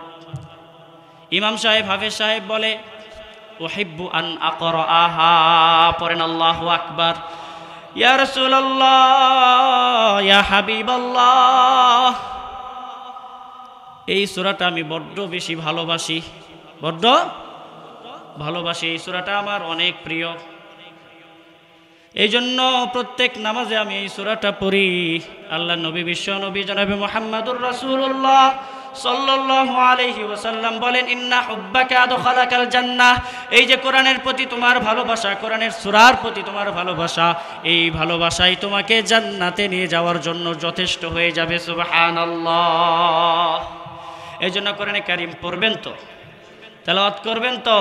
ইমাম সাহেব, হাফেজ সাহেব বলে, উহিব্বু আন আকরাআহা, পড়েন আল্লাহু আকবার। ইয়া রাসূলুল্লাহ, ইয়া হাবিবাল্লাহ, এই সূরাটা আমি বড্ড বেশি ভালোবাসি, এই সূরাটা আমার অনেক প্রিয়, এই জন্য প্রত্যেক নামাজে আমি এই সূরাটা পড়ি। আল্লাহ নবী বিশ্ব নবী জনাবে মুহাম্মাদুর রাসূলুল্লাহ সাল্লাল্লাহু আলাইহি ওয়াসাল্লাম বলেন, ইন্না হুব্বাকা আদখালাকাল জান্নাহ, এই যে কোরআনের প্রতি তোমার ভালোবাসা, কোরআনের সূরার প্রতি তোমার ভালোবাসা, এই ভালোবাসাই তোমাকে জান্নাতে নিয়ে যাওয়ার জন্য যথেষ্ট হয়ে যাবে। সুবহানাল্লাহ। এই জন্য কোরআনে কারীম পড়বেন তো, তেলাওয়াত করবেন তো,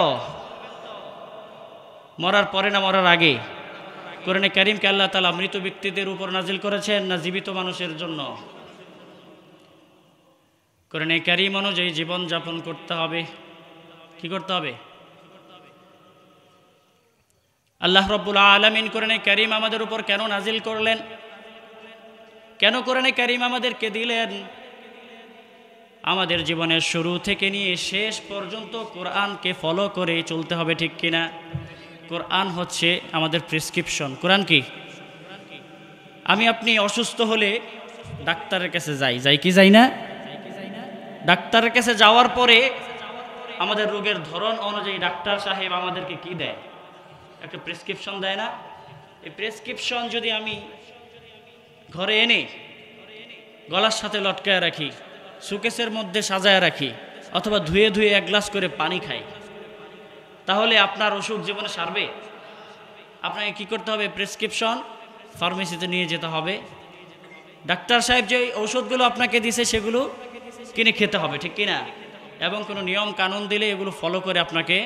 মরার পরে না মরার আগে? কোরআনে কারীমকে আল্লাহ তাআলা মৃত ব্যক্তিদের উপর নাজিল করেছেন না জীবিত মানুষের জন্য? কোরআনে কারীম অনুযায়ী জীবন যাপন করতে হবে। কি করতে হবে? আল্লাহ রাব্বুল আলামিন কোরআনে কারীম আমাদের উপর কেন নাজিল করলেন? কেন কোরআনে কারীম আমাদেরকে দিলেন? আমাদের জীবনের শুরু থেকে নিয়ে শেষ পর্যন্ত কোরআনকে ফলো করে চলতে হবে, ঠিক কিনা? কোরআন হচ্ছে আমাদের প্রেসক্রিপশন। কোরআন কি? আমি আপনি অসুস্থ হলে ডাক্তারের কাছে যাই কি যাই না? ডাক্তারের কাছে যাওয়ার পরে আমাদের রোগের ধরন অনুযায়ী ডাক্তার সাহেব আমাদেরকে কি দেয়? একটা প্রেসক্রিপশন দেয় না? এই প্রেসক্রিপশন যদি আমি ঘরে এনে গলার সাথে লটকায় রাখি, সুকেসের মধ্যে সাজায় রাখি, অথবা ধুয়ে এক গ্লাস করে পানি খাই, তাহলে আপনার অসুখ জীবনে সারবে? আপনাকে কি করতে হবে? প্রেসক্রিপশন ফার্মেসিতে নিয়ে যেতে হবে। ডাক্তার সাহেব যে ঔষধগুলো আপনাকে দিছে সেগুলো কিনে খেতে হবে, ঠিক কিনা? এবং কোনো নিয়ম কানুন দিলে এগুলো ফলো করে আপনাকে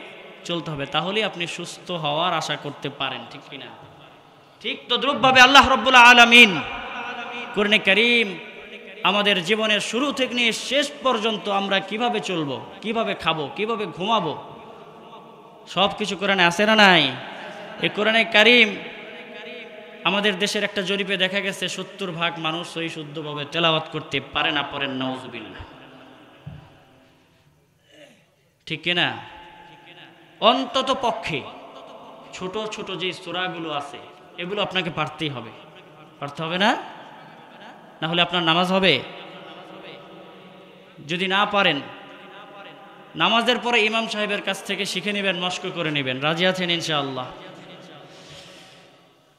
চলতে হবে, তাহলেই আপনি সুস্থ হওয়ার আশা করতে পারেন, ঠিক কিনা? ঠিক তদ্রূপভাবে আল্লাহ রাব্বুল আলামিন কোরআনে কারীম আমাদের জীবনের শুরু থেকে নিয়ে শেষ পর্যন্ত আমরা কিভাবে চলবো, কিভাবে খাবো, কিভাবে ঘুমাবো, সব কিছু কোরআনে আছে না নাই? এই কোরআনে কারীম আমাদের দেশের একটা জরিপে দেখা গেছে 70% মানুষ সহি শুদ্ধভাবে তেলাওয়াত করতে পারে না, পড়েন নাউজুবিল্লাহ, ঠিক কিনা? অন্তত পক্ষে ছোট ছোট যে সূরাগুলো আছে এগুলো আপনাকে পারতেই হবে, পারতে হবে না? না হলে আপনার নামাজ হবে? যদি না পারেন, নামাজের পরে ইমাম সাহেবের কাছ থেকে শিখে নেবেন, মস্ক করে নেবেন। রাজি আছেন ইনশাআল্লাহ?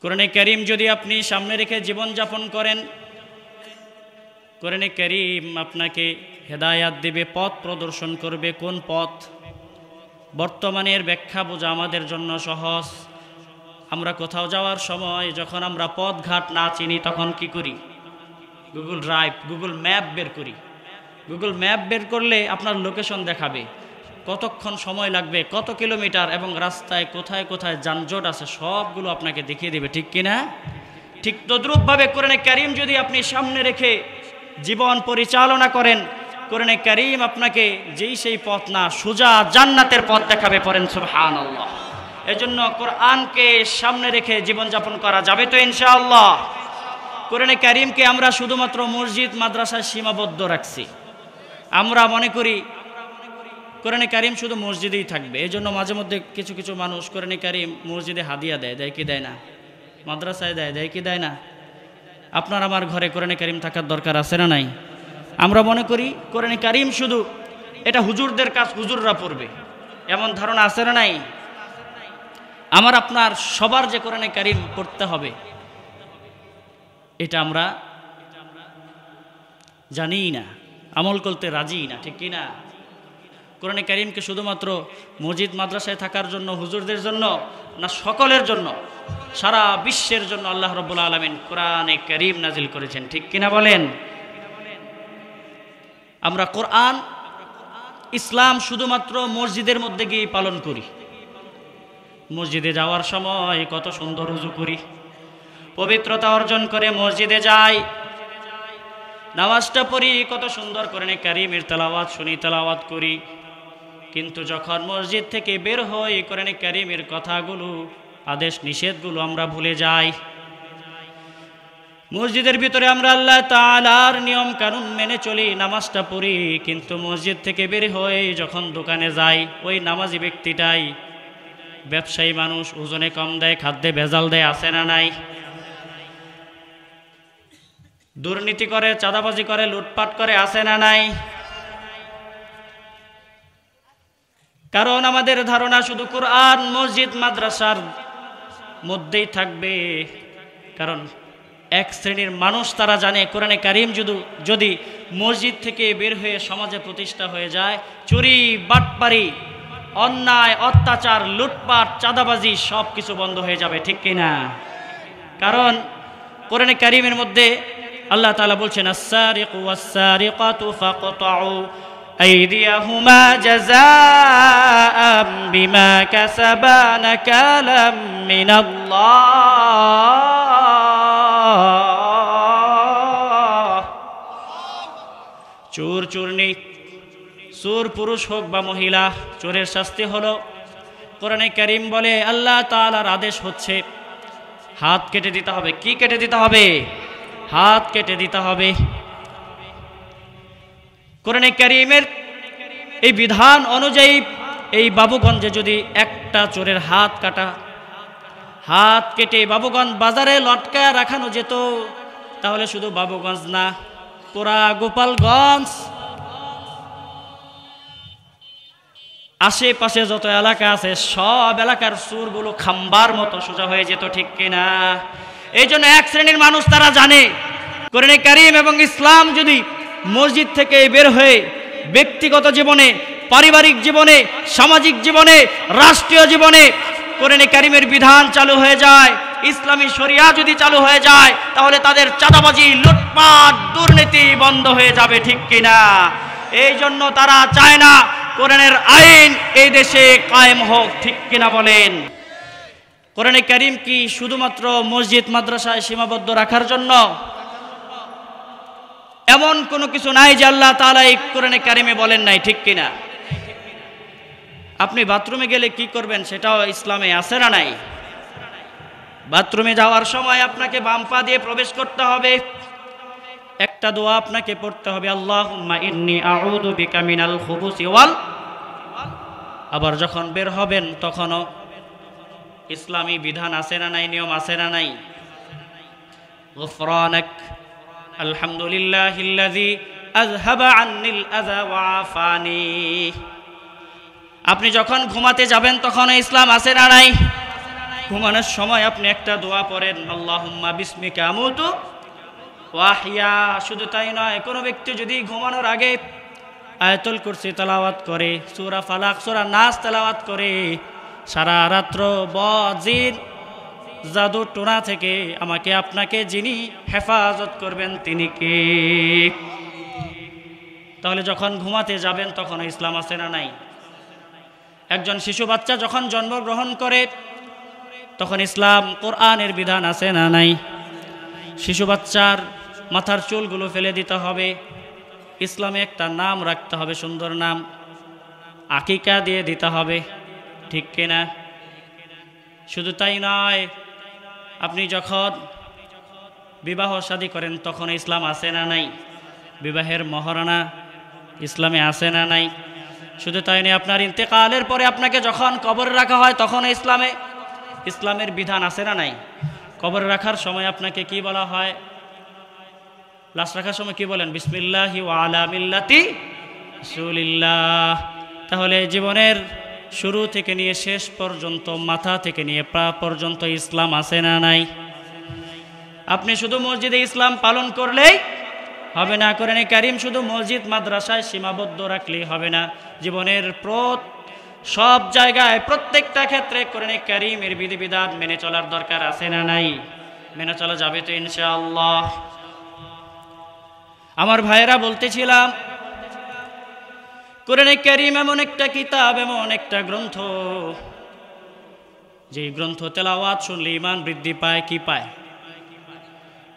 কোরআনে কারীম যদি আপনি সামনে রেখে জীবনযাপন করেন, কোরআনে কারীম আপনাকে হেদায়াত দেবে, পথ প্রদর্শন করবে। কোন পথ? বর্তমানের ব্যাখ্যা বোঝা আমাদের জন্য সহজ। আমরা কোথাও যাওয়ার সময় যখন আমরা পথঘাট না চিনি তখন কি করি? গুগল ড্রাইভ, গুগল ম্যাপ বের করি। গুগল ম্যাপ বের করলে আপনার লোকেশন দেখাবে, কতক্ষণ সময় লাগবে, কত কিলোমিটার, এবং রাস্তায় কোথায় কোথায় যানজট আছে সবগুলো আপনাকে দেখিয়ে দেবে, ঠিক কিনা? ঠিক তদ্রূপভাবে কোরআনে কারীম যদি আপনি সামনে রেখে জীবন পরিচালনা করেন, কোরআনে কারীম আপনাকে যেই সেই পথ না, সোজা জান্নাতের পথ দেখাবে। পড়েন সুবহানাল্লাহ। এজন্য কোরআনকে সামনে রেখে জীবনযাপন করা যাবে তো ইনশাআল্লাহ? কোরআনে কারীমকে আমরা শুধুমাত্র মসজিদ মাদ্রাসায় সীমাবদ্ধ রাখছি। আমরা মনে করি কোরআনে কারীম শুধু মসজিদেই থাকবে। এই জন্য মাঝে মধ্যে কিছু কিছু মানুষ কোরআনে কারীম মসজিদে হাদিয়া দেয়, দেয় কি দেয় না? মাদ্রাসায় দেয়, দেয় কি দেয় না? আপনার আমার ঘরে কোরআনে কারীম থাকার দরকার আছে না নাই? আমরা মনে করি কোরআনে কারীম শুধু এটা হুজুরদের কাজ, হুজুররা পড়বে, এমন ধারণা আছে না নাই? আমার আপনার সবার যে কোরআনে কারীম পড়তে হবে এটা আমরা জানি না, আমল করতে রাজি না, ঠিক কি না? কোরআনে কারীমকে শুধুমাত্র মসজিদ মাদ্রাসায় থাকার জন্য, হুজুরদের জন্য না, সকলের জন্য, সারা বিশ্বের জন্য আল্লাহ রাব্বুল আলামিন কোরআনে কারীম নাজিল করেছেন, ঠিক কিনা বলেন? আমরা কোরআন, ইসলাম শুধুমাত্র মসজিদের মধ্যে গিয়ে পালন করি। মসজিদে যাওয়ার সময় কত সুন্দর ওযু করি, পবিত্রতা অর্জন করে মসজিদে যাই, নামাজটা পড়ি, কত সুন্দর কোরআনে কারীমের তেলাওয়াত শুনি, তেলাওয়াত করি। কিন্তু যখন মসজিদ থেকে বের হই, কোরআনে কারীমের কথাগুলো, আদেশ নিষেধগুলো আমরা ভুলে যাই। মসজিদের ভিতরে আমরা আল্লাহ তাআলার নিয়ম কানুন মেনে চলি, নামাজটা পড়ি, কিন্তু মসজিদ থেকে বের হয়ে যখন দোকানে যাই, ওই নামাজি ব্যক্তিটাই ব্যবসায়ী মানুষ, ওজনে কম দেয়, খাদ্যে ভেজাল দেয়, আছে না নাই? দুর্নীতি করে, চাঁদাবাজি করে, লুটপাট করে, আছে না নাই? কারণ আমাদের ধারণা শুধু কোরআন মসজিদ মাদ্রাসার মধ্যেই থাকবে। কারণ এক শ্রেণীর মানুষ তারা জানে কোরআনে কারীম যদি মসজিদ থেকে বের হয়ে সমাজে প্রতিষ্ঠা হয়ে যায়, চুরি, বাটপারি, অন্যায়, অত্যাচার, লুটপাট, চাঁদাবাজি সব কিছু বন্ধ হয়ে যাবে, ঠিক কিনা? কারণ কোরআনে কারীমের মধ্যে আল্লাহ তাআলা বলছেন, আস-সারিকু ওয়াস-সারিকাতু ফাকতাউ আইদিয়াহুমা জাযাআম বিমা কাসাবা নাকালাম মিনাল্লাহ। চোর, চোরনি, চোর পুরুষ হোক বা মহিলা, চোরের শাস্তি হলো, কোরআনে কারীম বলে আল্লাহ তাআলার আদেশ হচ্ছে হাত কেটে দিতে হবে। কি কেটে দিতে হবে? হাত কেটে দিতে হবে। কোরআনে কারীমের এই বিধান অনুযায়ী এই বাবুগঞ্জে যদি একটা চোরের হাত কেটে বাবুগঞ্জ বাজারে লটকায় রাখানো যেত, তাহলে শুধু বাবুগঞ্জ না, পুরা গোপালগঞ্জ, আশেপাশে যত এলাকা আছে সব এলাকার চোরগুলো খাম্বার মতো সোজা হয়ে যেত, ঠিক কিনা? এই জন্য এক শ্রেণীর মানুষ তারা জানে কোরআনে কারীম এবং ইসলাম যদি মসজিদ থেকে বের হয়ে ব্যক্তিগত জীবনে, পারিবারিক জীবনে, সামাজিক জীবনে, রাষ্ট্রীয় জীবনে কোরআনে কারীমের বিধান চালু হয়ে যায়, ইসলামী শরিয়া যদি চালু হয়ে যায়, তাহলে তাদের চাঁদাবাজি, লুটপাট, দুর্নীতি বন্ধ হয়ে যাবে, ঠিক কিনা? এই জন্য তারা চায় না কোরআনের আইন এই দেশে কায়েম হোক, ঠিক কিনা বলেন? কোরআনে কারীম কি শুধুমাত্র মসজিদ মাদ্রাসায় সীমাবদ্ধ রাখার জন্য? এমন কোনো কিছু নাই যে আল্লাহ তাআলা এই কোরআনে কারীমে বলেন নাই, ঠিক কিনা? আপনি বাথরুমে গেলে কি করবেন সেটাও ইসলামে আছে না নাই? বাথরুমে যাওয়ার সময় আপনাকে বাম পা দিয়ে প্রবেশ করতে হবে, একটা দোয়া আপনাকে পড়তে হবে, আল্লাহুম্মা ইন্নী আউযু বিকা মিনাল খুবুসি ওয়াল। আবার যখন বের হবেন তখনও ইসলামী বিধান আছে না নাই, নিয়ম আছে না নাই? গুফরানাক আলহামদুলিল্লাহিল্লাযী আযহাবা আন্নিল আযা ওয়া আফানি। আপনি যখন ঘুমাতে যাবেন তখন ইসলাম আছে না নাই? ঘুমানোর সময় আপনি একটা দোয়া পড়েন, আল্লাহুম্মা বিসমিকা আমুতু ওয়া আহইয়া। শুধু তাই নয়, কোনো ব্যক্তি যদি ঘুমানোর আগে আয়াতুল কুরসি তেলাওয়াত করে, সূরা ফালাক, সূরা নাস তেলাওয়াত করে, সারা রাত্র জিন জাদু টোনা থেকে আমাকে আপনাকে যিনি হেফাজত করবেন তিনি কে? তাহলে যখন ঘুমাতে যাবেন তখন ইসলাম আছে না নাই? একজন শিশু বাচ্চা যখন জন্মগ্রহণ করে তখন ইসলাম কোরআনের বিধান আছে না নাই? শিশু বাচ্চার মাথার চুলগুলো ফেলে দিতে হবে, ইসলামে একটা নাম রাখতে হবে, সুন্দর নাম, আকিকা দিয়ে দিতে হবে, ঠিক কিনা? শুধু তাই নয়, আপনি যখন বিবাহ শাদী করেন তখন ইসলাম আছে না নাই? বিবাহের মহারণা ইসলামে আছে না নাই? শুধু তাই নয়, আপনার ইন্তেকালের পরে আপনাকে যখন কবরে রাখা হয় তখন ইসলামের বিধান আছে না নাই? কবরে রাখার সময় আপনাকে কি বলা হয়? লাশ রাখার সময় কি বলেন? বিসমিল্লাহি ওয়া আলা মিল্লাতি রাসূলিল্লাহ। তাহলে জীবনের শুরু থেকে নিয়ে শেষ পর্যন্ত, মাথা থেকে নিয়ে পা পর্যন্ত ইসলাম আছে না নাই? আপনি শুধু মসজিদে ইসলাম পালন করলেই হবে না, কোরআনে কারীম শুধু মসজিদ মাদ্রাসায় সীমাবদ্ধ রাখলেই হবে না। জীবনের সব জায়গায় প্রত্যেকটা ক্ষেত্রে কোরআনে কারীমের বিধিবিধান মেনে চলার দরকার আছে না নাই? মেনে চলা যাবে তো ইনশাআল্লাহ। আমার ভাইয়েরা, বলতেছিলাম কোরআনে কারীম এমন একটা কিতাব, এমন একটা গ্রন্থ, যে গ্রন্থ তেলাওয়াত শুনলে ঈমান বৃদ্ধি পায়। কি পায়?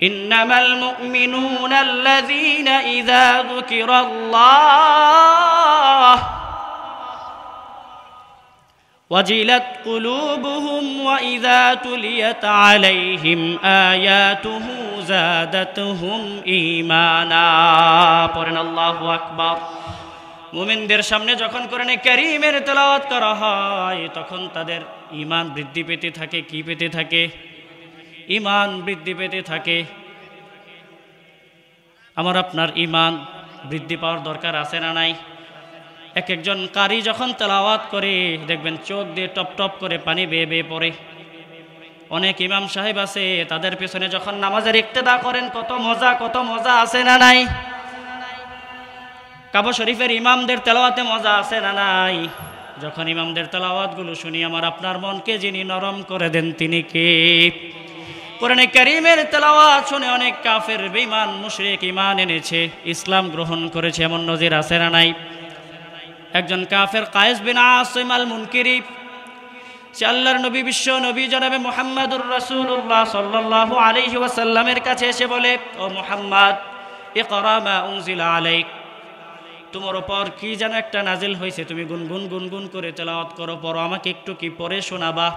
ইন্নামাল মুমিনুনা আল্লাযীনা ইযা যুকিরাল্লাহ ওয়াজিলাত কুলুবুহুম ওয়া ইযা তুলিয়াত আলাইহিম আয়াতুহু যাদাতুহুম ঈমানা। পড়েন আল্লাহু আকবার। মুমিনদের সামনে যখন কোরআনে কারীমের তেলাওয়াত করা হয় তখন তাদের ঈমান বৃদ্ধি পেতে থাকে। কি পেতে থাকে? ঈমান বৃদ্ধি পেতে থাকে। আমার আপনার ঈমান বৃদ্ধি পাওয়ার দরকার আছে না নাই? একজন কারি যখন তেলাওয়াত করে দেখবেন চোখ দিয়ে টপ টপ করে পানি বেয়ে বেয়ে পড়ে। অনেক ইমাম সাহেব আছে, তাদের পেছনে যখন নামাজের ইক্তেদা করেন কত মজা আছে না নাই? কাবা শরীফের ইমামদের তেলাওয়াতে মজা আছে না নাই? যখন ইমামদের তেলাওয়াতগুলো শুনি আমার আপনার মনকে যিনি নরম করে দেন তিনি কে? কোরআনে কারীমের তেলাওয়াত শুনে অনেক কাফের বেঈমান মুশরিক ঈমান এনেছে, ইসলাম গ্রহণ করেছে, এমন নজির আছে না নাই? একজন কাফের কায়েস বিন আসিম আল মুনকিরি, সে আল্লাহর নবী, বিশ্ব নবী জনাবে মুহাম্মাদুর রাসূলুল্লাহ সাল্লাল্লাহু আলাইহি ওয়াসাল্লামের কাছে এসে বলে, ও মুহাম্মদ, ইকরা মা উনজিলা আলাইক, তোমার উপর কি যেন একটা নাজিল হয়েছে, তুমি গুনগুন করে তেলাওয়াত করো, পড়ো, আমাকে একটু কি পড়ে শোনাবা?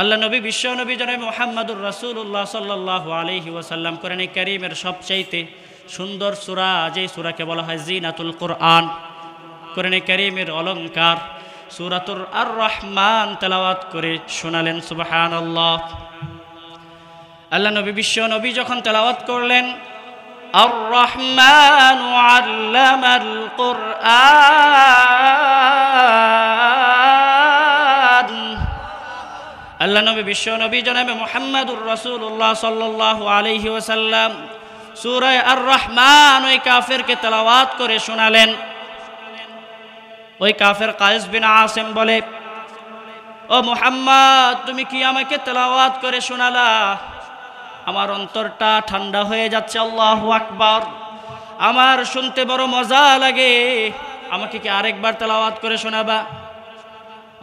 আল্লাহ নবী, বিশ্ব নবী জনাবে মুহাম্মাদুর রাসূলুল্লাহ সাল্লাল্লাহু আলাইহি ওয়াসাল্লাম কোরআনে কারীমের সবচাইতে সুন্দর সূরা, যেই সূরাকে বলা হয় জিনাতুল কোরআন, কোরআনে কারীমের অলংকার, সূরাতুর আর রহমান তেলাওয়াত করে শোনালেন। সুবহানাল্লাহ। আল্লাহ নবী, বিশ্ব নবী যখন তেলাওয়াত করলেন, আর রহমান আল্লামাল কোরআন, আল্লাহ নবী, বিশ্ব নবী জনাবে মুহাম্মাদুর রাসূলুল্লাহ সাল্লাল্লাহু আলাইহি ওয়াসাল্লাম সূরা আর রহমান ওই কাফেরকে তেলাওয়াত করে শোনালেন। ওই কাফের কায়েস বিন আসিম বলে, ও মুহাম্মদ, তুমি কি আমাকে তেলাওয়াত করে শোনালা? আমার অন্তরটা ঠান্ডা হয়ে যাচ্ছে। আল্লাহু আকবার। আমার শুনতে বড় মজা লাগে, আমাকে কি আরেকবার তেলাওয়াত করে শোনাবা?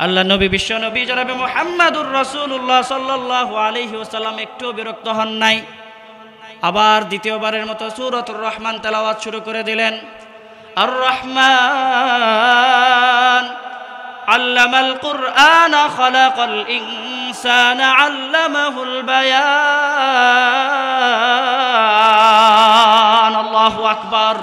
আল্লাহ নবী, বিশ্ব নবী জনাবে মুহাম্মাদুর রাসূলুল্লাহ সাল্লাল্লাহু আলাইহি ওয়াসাল্লাম একটু বিরক্ত হন নাই। আবার দ্বিতীয়বারের মতো সূরাতুর রহমান তেলাওয়াত শুরু করে দিলেন। আর রহমান আল্লামাল কুরআন খালাকাল ইনসানা আল্লামাহুল বায়ান। আল্লাহু আকবার।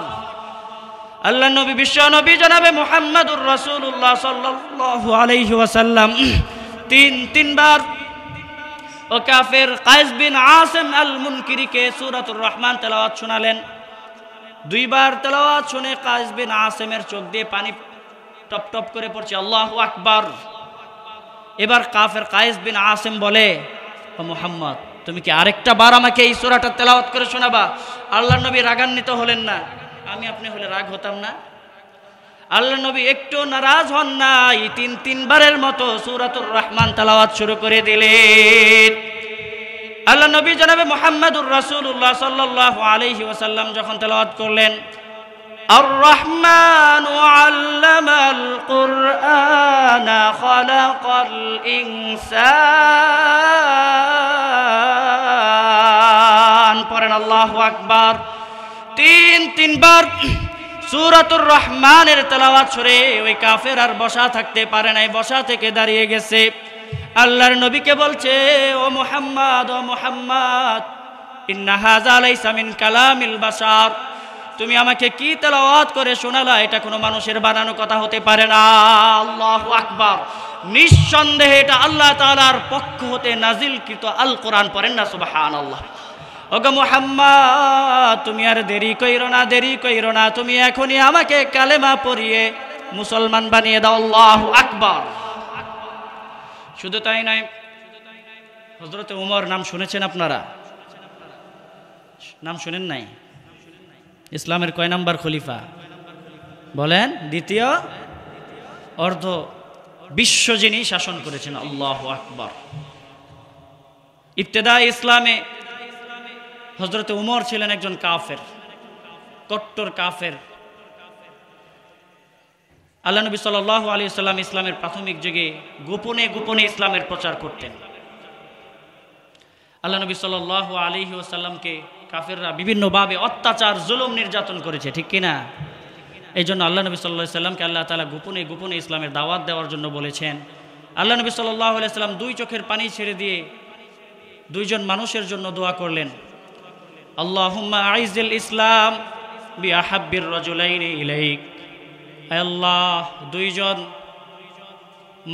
আল্লাহ নবী, বিশ্ব নবী জনাবে মুহাম্মাদুর রাসূলুল্লাহ সাল্লাল্লাহু আলাইহি ওয়াসাল্লাম তিনবার ও কাফের কায়েস বিন আসিম আল মুনকিরিকে সূরাতুর রহমান তেলাওয়াত শোনালেন। দুইবার তেলাওয়াত শুনে কায়েস বিন আসিমের চোখ দিয়ে পানি টপ টপ করে পড়ছে। আল্লাহু আকবার। এবার কাফের কায়েস বিন আসিম বলে, ও মুহাম্মদ, তুমি কি আরেকটা বার আমাকে এই সূরাটা তেলাওয়াত করে শোনাবা? আল্লাহ নবী রাগান্বিত হলেন না। আমি আপনি হলে রাগ হতাম না? আল্লাহ নবী একটু নারাজ হন নাই, তিনবারের মতো সূরাতুর রহমান তেলাওয়াত শুরু করে দিলেন। আল্লাহ নবী জনাবে মুহাম্মাদুর রাসূলুল্লাহ সাল্লাল্লাহু আলাইহি ওয়াসাল্লাম যখন তেলাওয়াত করলেন, আর রহমান আল্লামাল কুরআন খালাকাল ইনসান, পড়েন আল্লাহু আকবার। তিনবার সূরাতুর রহমানের তেলাওয়াত শুনে ওই কাফের আর বসা থাকতে পারে নাই, বসা থেকে দাঁড়িয়ে গেছে। আল্লাহর নবীকে বলছে, ও মুহাম্মদ, ও মুহাম্মদ, ইন্না হাযা লাইসা মিন কালামিল বাশার, তুমি আমাকে কি তেলাওয়াত করে শোনালা? এটা কোনো মানুষের বানানো কথা হতে পারে না। আল্লাহু আকবার। নিঃসন্দেহে এটা আল্লাহ তাআলার পক্ষ হতে নাজিলকৃত আল কোরআন। পড়েন না সুবহানাল্লাহ। ওগো মুহাম্মদ, তুমি আর দেরি কইরো না, দেরি কইরো না, তুমি এখনই আমাকে কালেমা পড়িয়ে মুসলমান বানিয়ে দাও। আল্লাহু আকবার। শুধু তাই নয়, হযরতে উমর নাম শুনেছেন আপনারা? নাম শুনেন নাই? ইসলামের কয় নাম্বার খলিফা বলেন? দ্বিতীয় অর্ধ বিশ্ব যিনি শাসন করেছেন। আল্লাহু আকবার। ইবতেদা ইসলামে হযরতে উমর ছিলেন একজন কাফের, কট্টর কাফের। আল্লাহ নবী সাল্লাল্লাহু আলাইহি ওয়াসাল্লাম ইসলামের প্রাথমিক যুগে গোপনে গোপনে ইসলামের প্রচার করতেন। আল্লাহ নবী সাল্লাল্লাহু আলাইহি ওয়াসাল্লামকে কাফেররা বিভিন্নভাবে অত্যাচার, জুলুম, নির্যাতন করেছে, ঠিক কিনা? এই জন্য আল্লাহ নবী সাল্লাল্লাহু আলাইহি ওয়াসাল্লামকে আল্লাহ তাআলা গোপনে গোপনে ইসলামের দাওয়াত দেওয়ার জন্য বলেছেন। আল্লাহ নবী সাল্লাল্লাহু আলাইহি ওয়াসাল্লাম দুই চোখের পানি ছেড়ে দিয়ে দুইজন মানুষের জন্য দোয়া করলেন। আল্লাহুম্মা আইজিল ইসলাম বিআহাব্বির রাজুলাইনি ইলাইক। আয় আল্লাহ, দুইজন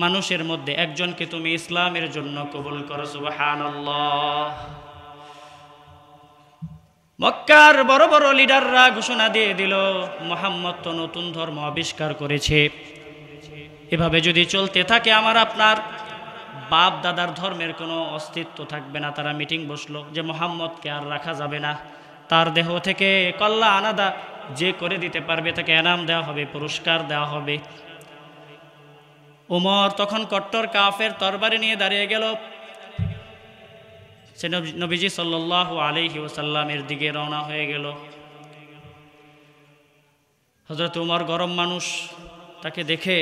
মানুষের মধ্যে একজনকে তুমি ইসলামের জন্য কবুল করো। সুবহানাল্লাহ। মক্কার বড় বড় লিডাররা ঘোষণা দিয়ে দিল, মুহাম্মদ তো নতুন ধর্ম আবিষ্কার করেছে, এভাবে যদি চলতে থাকে আমার আপনার বাপ দাদার ধর্মের কোনো অস্তিত্ব থাকবে না। তারা মিটিং বসলো যে মুহাম্মদকে আর রাখা যাবে না, তার দেহ থেকে কল্লা আনাদা যে করে দিতে পারবে তাকে এনাম দেওয়া হবে, পুরস্কার দেওয়া হবে। উমর তখন কট্টর কাফের তরবারি নিয়ে দাঁড়িয়ে গেল। সে নবীজি সাল্লাল্লাহু আলাইহি ওয়াসাল্লামের দিকে রওনা হয়ে গেল। হযরত উমর গরম মানুষ, তাকে দেখে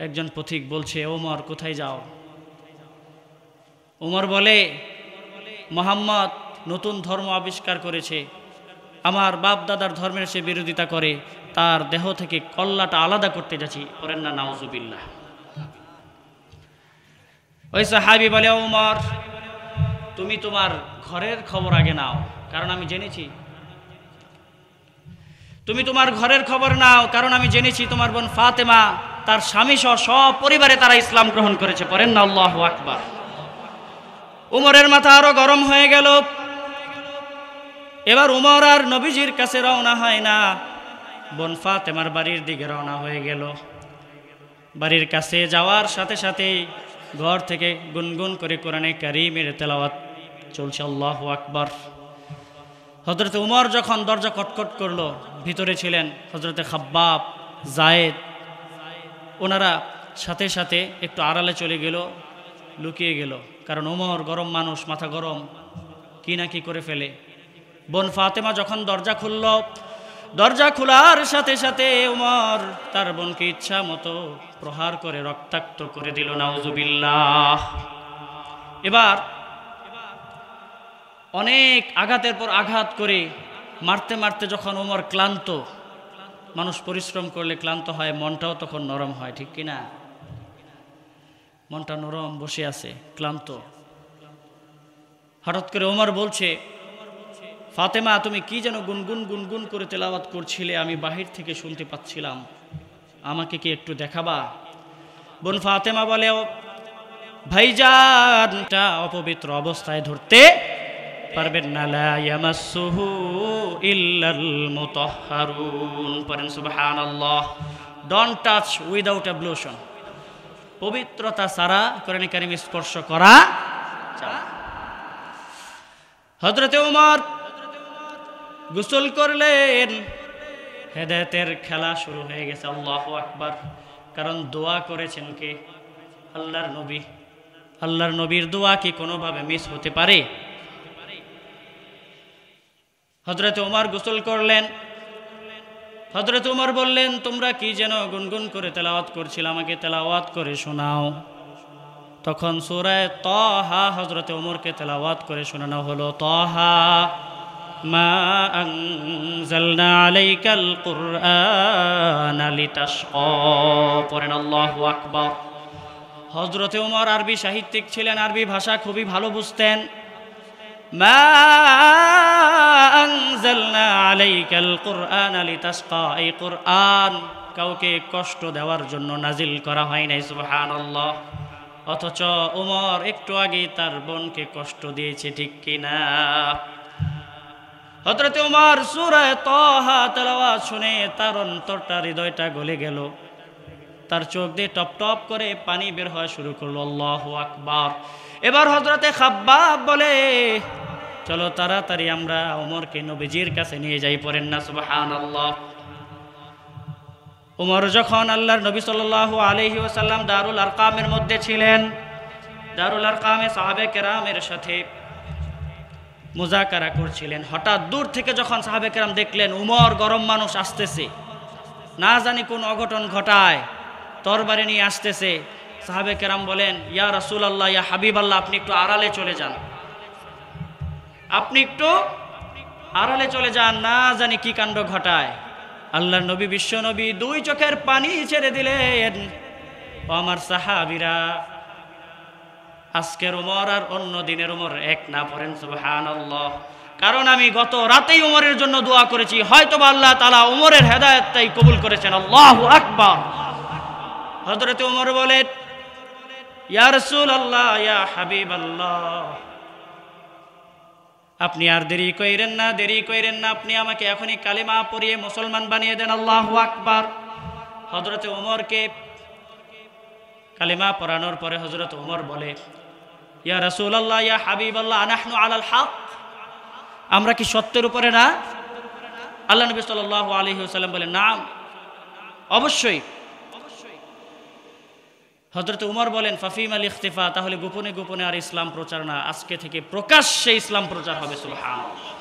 একজন পথিক বলছে, ওমর কোথায় যাও? উমর বলে, মুহাম্মদ নতুন ধর্ম আবিষ্কার করেছে, আমার বাপ দাদার ধর্মের সে বিরোধিতা করে, তার দেহ থেকে কল্লাটা আলাদা করতে যাচ্ছি। করেন না নাউজুবিল্লাহ। ওই সাহাবী বলে, ওমর তুমি তোমার ঘরের খবর আগে নাও, কারণ আমি জেনেছি। তুমি তোমার ঘরের খবর নাও, কারণ আমি জেনেছি তোমার বোন ফাতেমা তার স্বামী সহ সব পরিবারে তারা ইসলাম গ্রহণ করেছে। পড়েন না আল্লাহু আকবার। উমরের মাথা আরো গরম হয়ে গেল। এবার উমর আর নবীজির কাছে রওনা হয় না, বোন ফাতেমার বাড়ির দিকে রওনা হয়ে গেল। বাড়ির কাছে যাওয়ার সাথে সাথে ঘর থেকে গুনগুন করে কোরআনে কারীমের তেলাওয়াত চলছে। আল্লাহু আকবার। হযরত উমর যখন দরজা কটকট করলো, ভিতরে ছিলেন হযরতে খাব্বাব, জায়েদ, ওনারা সাথে সাথে একটু আড়ালে চলে গেল, লুকিয়ে গেল। কারণ উমর গরম মানুষ, মাথা গরম, কি না কি করে ফেলে। বোন ফাতেমা যখন দরজা খুলল, দরজা খোলার সাথে সাথে ওমর তার বোনকে ইচ্ছা মতো প্রহার করে রক্তাক্ত করে দিল, নাউজুবিল্লাহ। এবার অনেক আঘাতের পর আঘাত করে মারতে মারতে যখন ওমর ক্লান্ত, মানুষ পরিশ্রম করলে ক্লান্ত হয়, মনটাও তখন নরম হয়, ঠিক কিনা? মনটা নরম, বসে আছে ক্লান্ত। হঠাৎ করে ওমর বলছে, ফাতেমা তুমি কি যেন গুনগুন গুনগুন করে তেলাওয়াত করছিলে, আমি বাহির থেকে শুনতে পাচ্ছিলাম, আমাকে কি একটু দেখাবা? বোন ফাতেমা বলে, ভাইজানটা অপবিত্র অবস্থায় ধরতে পারবেন না, লা ইয়ামাসসুহু ইল্লাল মুতাহহারুন, পড়েন সুবহানাল্লাহ। ডোন্ট টাচ উইদাউট অ্যাবলুশন, পবিত্রতা ছাড়া কোরআনে কারীম স্পর্শ করা যায়। হযরতে ওমর গোসল করলেন, হেদায়েতের খেলা শুরু হয়ে গেছে। আল্লাহু আকবার। কারণ দোয়া করেছেন কে? আল্লাহর নবী। আল্লাহর নবীর দোয়া কি কোনোভাবে মিস হতে পারে? হযরতে ওমর গোসল করলেন। হযরত ওমর বললেন, তোমরা কি যেন গুনগুন করে তেলাওয়াত করছিল, আমাকে তেলাওয়াত করে শোনাও। তখন সূরা তাহা হযরতে ওমরকে তেলাওয়াত করে শোনানো হলো। তাহা মা আনজালনা আলাইকাল কুরআনা লিতাশকা, পড়েন আল্লাহু আকবার। হযরতে ওমর আরবি সাহিত্যিক ছিলেন, আরবি ভাষা খুবই ভালো বুঝতেন। মা আনজালনা আলাইকাল কুরআনা লিতাশকা, এই কুরআন কাউকে কষ্ট দেওয়ার জন্য নাজিল করা হয় নাই, সুবহানাল্লাহ। অথচ ওমর একটু আগে তার বোনকে কষ্ট দিয়েছে, ঠিক কিনা? হযরত ওমর সূরা তাহা তেলাওয়াত শুনে তার অন্তরটা, হৃদয়টা গলে গেল, তার চোখ দিয়ে টপ টপ করে পানি বের হওয়া শুরু করলো। আল্লাহু আকবার। এবার হযরতে খাব্বাব বলে, চলো তাড়াতাড়ি আমরা ওমরকে নবীজির কাছে নিয়ে যাই, পড়েন না সুবহানাল্লাহ। ওমর যখন আল্লাহর নবী সাল্লাল্লাহু আলাইহি ওয়াসাল্লাম দারুল আরকামের মধ্যে ছিলেন, দারুল আরকামে সাহাবে কেরামের সাথে মুজাকারা করছিলেন, হঠাৎ দূর থেকে যখন সাহাবে কেরাম দেখলেন উমর গরম মানুষ আসতেছে, না জানি কোন অঘটন ঘটায়, তরবারি নিয়ে আসতেছে, সাহাবে কেরাম বলেন, ইয়া রাসূলুল্লাহ, ইয়া হাবিবাল্লাহ, আপনি একটু আড়ালে চলে যান, আপনি একটু আড়ালে চলে যান, না জানি কি কাণ্ড ঘটায়। আল্লাহর নবী, বিশ্ব নবী দুই চোখের পানি ছেড়ে দিলেন, ও আমার সাহাবীরা, আজকের ওমর আর অন্য দিনের ওমর এক না, পড়েন সুবহানাল্লাহ। কারণ আমি গত রাতেই ওমরের জন্য দোয়া করেছি, হয়তোবা আল্লাহ তাআলা ওমরের হেদায়েতটাই কবুল করেছেন। আল্লাহু আকবার। হযরত ওমর বলেন, ইয়া রাসূলুল্লাহ, ইয়া হাবিবাল্লাহ, আপনি আর দেরি কইরেন না, দেরি কইরেন না, আপনি আমাকে এখনই কালিমা পড়িয়ে মুসলমান বানিয়ে দেন। আল্লাহু আকবার। হযরত ওমরকে কালিমা পড়ানোর পরে হযরত ওমর বলে, ইয়া রাসূলুল্লাহ, ইয়া হাবিবাল্লাহ, আনাহনু আলাল হক, আমরা কি সত্যের উপরে না? আল্লাহ নবী সাল্লাল্লাহু আলাইহি ওয়াসাল্লাম বলেন, নাম, অবশ্যই। হযরত ওমর বলেন, ফাফিমাল ইখতিফা, তাহলে গোপনে গোপনে আর ইসলাম প্রচার না, আজকে থেকে প্রকাশ্যে ইসলাম প্রচার হবে। সুবহানাল্লাহ।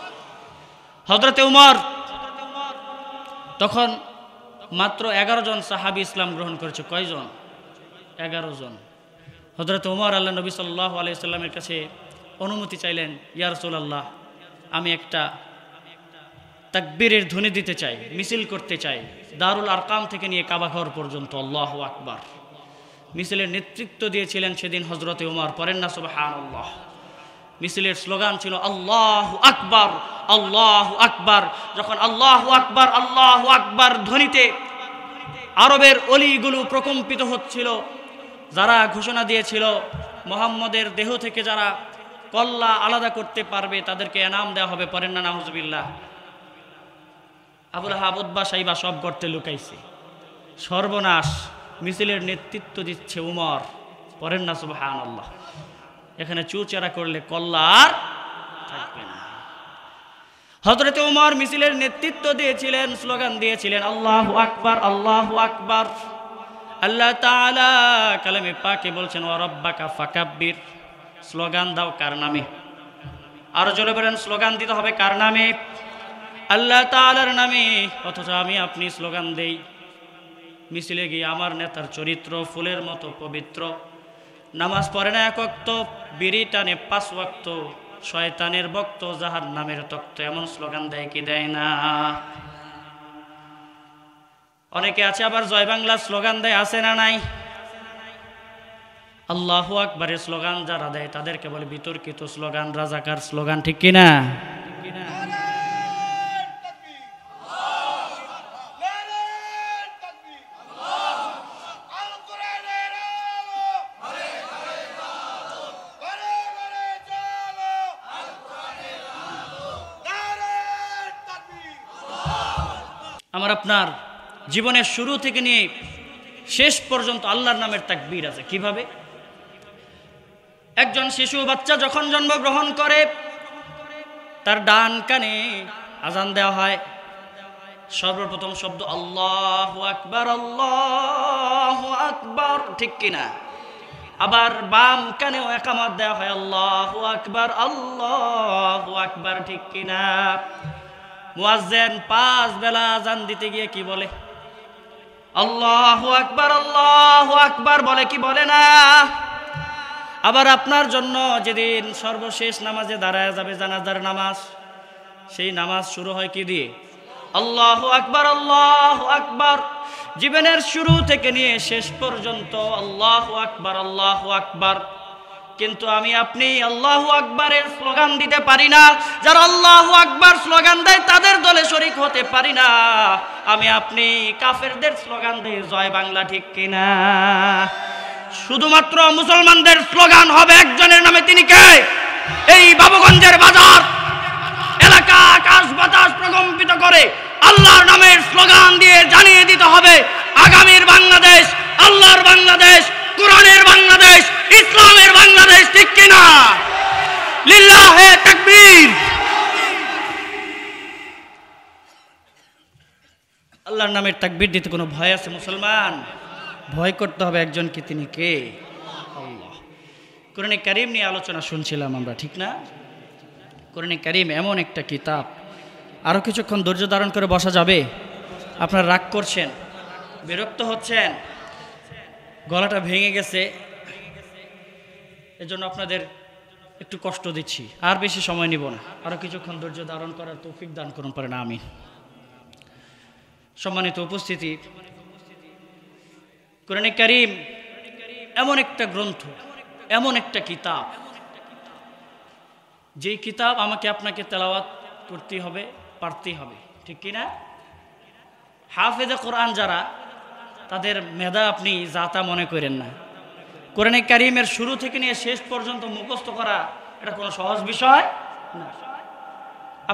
হযরত ওমর তখন মাত্র 11 জন সাহাবী ইসলাম গ্রহণ করেছে। কয়জন? 11 জন। হযরত ওমর আল্লাহ নবী সাল্লাল্লাহু আলাইহি ওয়াসাল্লামের কাছে অনুমতি চাইলেন, ইয়া রাসূলুল্লাহ, আমি একটা তাকবীরের ধ্বনি দিতে চাই, মিছিল করতে চাই, দারুল আরকাম থেকে নিয়ে কাবা ঘর পর্যন্ত। আল্লাহু আকবার। মিছিলের নেতৃত্ব দিয়েছিলেন সেদিন হযরতে ওমর, পড়েন না সুবহানাল্লাহ। মিছিলের স্লোগান ছিল আল্লাহু আকবার, আল্লাহু আকবার। যখন আল্লাহু আকবার, আল্লাহু আকবার ধ্বনিতে আরবের অলিগুলো প্রকম্পিত হচ্ছিল, যারা ঘোষণা দিয়েছিল মুহাম্মদের দেহ থেকে যারা কল্লা আলাদা করতে পারবে তাদেরকে এনাম দেওয়া হবে, পড়েন না নাউজুবিল্লাহ। আবু লাহাব, উতবা, সাইবা সব গর্তে লুকাইছে। সর্বনাশ। মিছিলের নেতৃত্ব দিচ্ছে উমর, পড়েন না সুবহানাল্লাহ। এখানে চুচেরা করলে কল্লা আর থাকবে না। হযরত ওমর মিছিলের নেতৃত্ব দিয়েছিলেন, স্লোগান দিয়েছিলেন আল্লাহু আকবার, আল্লাহু আকবার। আল্লাহ তাআলা কালামে পাকে বলছেন, ওয়া রাব্বাকা ফাকাব্বির, স্লোগান দাও কার নামে? আর জোরে বলেন স্লোগান দিতে হবে কার নামে? আল্লাহ তাআলার নামে। অথচ আমি আপনি স্লোগান দেই মিছিলে গিয়ে আমার নেতার চরিত্র ফুলের মতো পবিত্র, নামাজ পড়ে না 1 ওয়াক্ত, বিড়ি টানে 5 ওয়াক্ত, শয়তানের ভক্ত জাহান্নামের তক্ত, এমন স্লোগান দেয় কি দেয় না? অনেকে আছে আবার জয় বাংলা স্লোগান দেয়, আছে না নাই? আল্লাহু আকবারের স্লোগান যারা দেয় তাদেরকে বলে বিতর্কিত স্লোগান, রাজাকার স্লোগান, ঠিক কিনা? আমার আপনার জীবনের শুরু থেকে নিয়ে শেষ পর্যন্ত আল্লাহর নামের তাকবীর আছে। কিভাবে? একজন শিশু বাচ্চা যখন জন্মগ্রহণ করে তার ডান কানে আজান দেওয়া হয়, সর্বপ্রথম শব্দ আল্লাহু আকবার, আল্লাহু আকবার, ঠিক কিনা? আবার বাম কানেও একামত দেওয়া হয় আল্লাহু আকবার, আল্লাহু আকবার, ঠিক কিনা? মুয়াজ্জিন 5 বেলা আজান দিতে গিয়ে কি বলে? আল্লাহু আকবার, আল্লাহু আকবার বলে কি বলে না? আবার আপনার জন্য যেদিন সর্বশেষ নামাজে দাঁড়ায় যাবে জানাজার নামাজ, সেই নামাজ শুরু হয় কি দিয়ে? আল্লাহু আকবার, আল্লাহু আকবার। জীবনের শুরু থেকে নিয়ে শেষ পর্যন্ত আল্লাহু আকবার, আল্লাহু আকবার। কিন্তু আমি আপনি আল্লাহু আকবারের স্লোগান দিতে পারি না। যারা আল্লাহু আকবার স্লোগান দেয় তাদের দলে শরীক হতে পারি না। আমি আপনি কাফেরদের স্লোগান দেই জয় বাংলা, ঠিক কিনা? শুধুমাত্র মুসলমানদের স্লোগান হবে একজনের নামে, তিনি কে? এই বাবুগঞ্জের বাজার এলাকা আকাশ বাতাস প্রকম্পিত করে আল্লাহর নামের স্লোগান দিয়ে জানিয়ে দিতে হবে আগামীর বাংলাদেশ আল্লাহর বাংলাদেশ, কোরআনের বাংলাদেশ, ইসলামের বাংলাদেশ, ঠিক কিনা? লিল্লাহে তাকবীর। আল্লাহর নামের তাকবীর দিতে কোনো ভয় আছে মুসলমান? ভয় করতে হবে একজনকে, তিনি কে? আল্লাহ। কোরআনে কারীম নিয়ে আলোচনা শুনছিলাম আমরা, ঠিক না? কোরআনে কারীম এমন একটা কিতাব, আরো কিছুক্ষণ ধৈর্য ধারণ করে বসা যাবে? আপনারা রাগ করছেন, বিরক্ত হচ্ছেন, গলাটা ভেঙে গেছে, এজন্য আপনাদের একটু কষ্ট দিচ্ছি। আর বেশি সময় নিব না, আরো কিছুক্ষণ ধৈর্য ধারণ করার তৌফিক দান করুন পারে না আমি। সম্মানিত উপস্থিতি, কোরআনে কারীম এমন একটা গ্রন্থ, এমন একটা কিতাব, যেই কিতাব আমাকে আপনাকে তেলাওয়াত করতেই হবে, পারতেই হবে, ঠিক কিনা? হাফেজে কোরআন যারা, তাদের মেধা আপনি জাতা মনে করেন না। কোরআনে কারীমের শুরু থেকে নিয়ে শেষ পর্যন্ত মুখস্থ করা এটা কোনো সহজ বিষয় না।